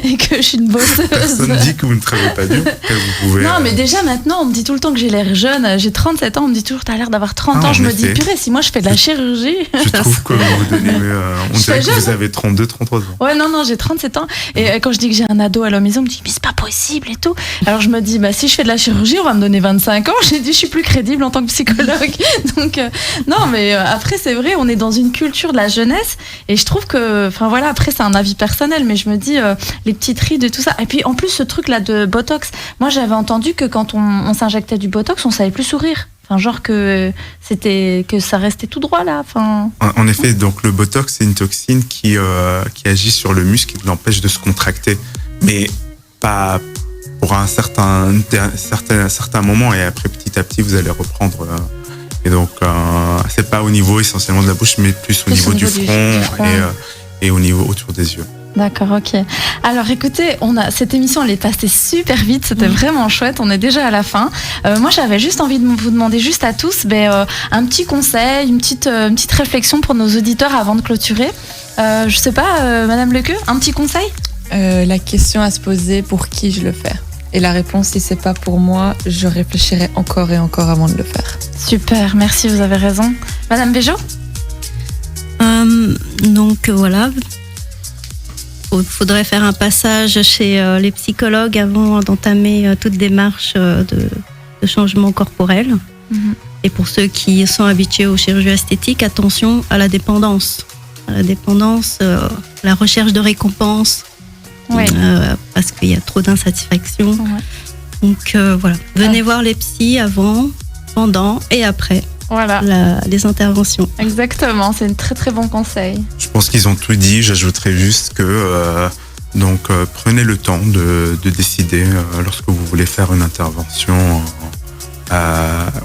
et que je suis une bosseuse. Personne ne dit que vous ne travaillez pas dur, que vous pouvez... Non, mais déjà maintenant, on me dit tout le temps que j'ai l'air jeune. J'ai 37 ans, on me dit toujours, t'as l'air d'avoir 30 ans. Je me dis, purée, si moi je fais de la chirurgie... Je trouve que vous donnez... on dirait que vous avez 32, 33 ans. Ouais, non, j'ai 37 ans. Et quand je dis que j'ai un ado à la maison, on me dit, mais c'est pas possible et tout. Alors je me dis, si je fais de la chirurgie, on va me donner 25 ans. J'ai dit, je suis plus crédible en tant que psychologue. Donc non, mais après c'est vrai, on est dans une culture de la jeunesse et je trouve que, après c'est un avis personnel, mais je me dis les petites rides et tout ça. Et puis en plus ce truc là de botox, moi j'avais entendu que quand on s'injectait du botox, on savait plus sourire. Genre que ça restait tout droit là. En effet, donc le botox c'est une toxine qui agit sur le muscle et l'empêche de se contracter, mais pas pour un certain moment, et après petit à petit vous allez reprendre. Et donc, c'est pas au niveau essentiellement de la bouche, mais plus au niveau du front et au niveau autour des yeux. D'accord, ok. Alors écoutez, cette émission elle est passée super vite, c'était vraiment chouette, on est déjà à la fin. Moi j'avais juste envie de vous demander juste à tous un petit conseil, une petite réflexion pour nos auditeurs avant de clôturer. Je sais pas, Madame Lequeux, un petit conseil? La question à se poser, pour qui je le fais? Et la réponse, si c'est pas pour moi, je réfléchirai encore et encore avant de le faire. Super, merci, vous avez raison. Madame Béjot ? Donc voilà, il faudrait faire un passage chez les psychologues avant d'entamer toute démarche de changement corporel. Et pour ceux qui sont habitués aux chirurgies esthétiques, attention à la dépendance. La recherche de récompense, parce qu'il y a trop d'insatisfaction. Donc voilà, venez voir les psys avant, pendant et après. Voilà. Les interventions. Exactement, c'est un très très bon conseil. Je pense qu'ils ont tout dit. J'ajouterais juste que prenez le temps de décider lorsque vous voulez faire une intervention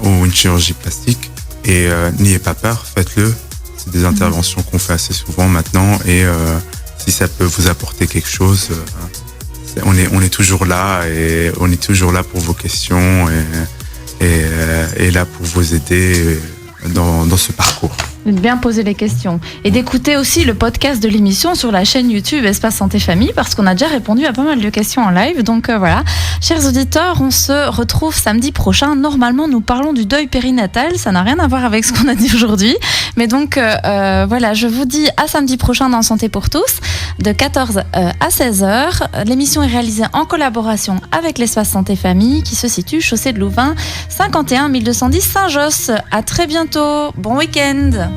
ou une chirurgie plastique. Et n'ayez pas peur, faites-le. C'est des interventions qu'on fait assez souvent maintenant. Et si ça peut vous apporter quelque chose, on est toujours là. Et on est toujours là pour vos questions. Et là pour vous aider dans ce parcours. De bien poser les questions et d'écouter aussi le podcast de l'émission sur la chaîne YouTube Espace Santé Famille parce qu'on a déjà répondu à pas mal de questions en live. Donc voilà, chers auditeurs, on se retrouve samedi prochain. Normalement, nous parlons du deuil périnatal. Ça n'a rien à voir avec ce qu'on a dit aujourd'hui. Mais donc voilà, je vous dis à samedi prochain dans Santé pour tous de 14 à 16h. L'émission est réalisée en collaboration avec l'Espace Santé Famille qui se situe chaussée de Louvain 51 1210 Saint-Josse. À très bientôt. Bon week-end.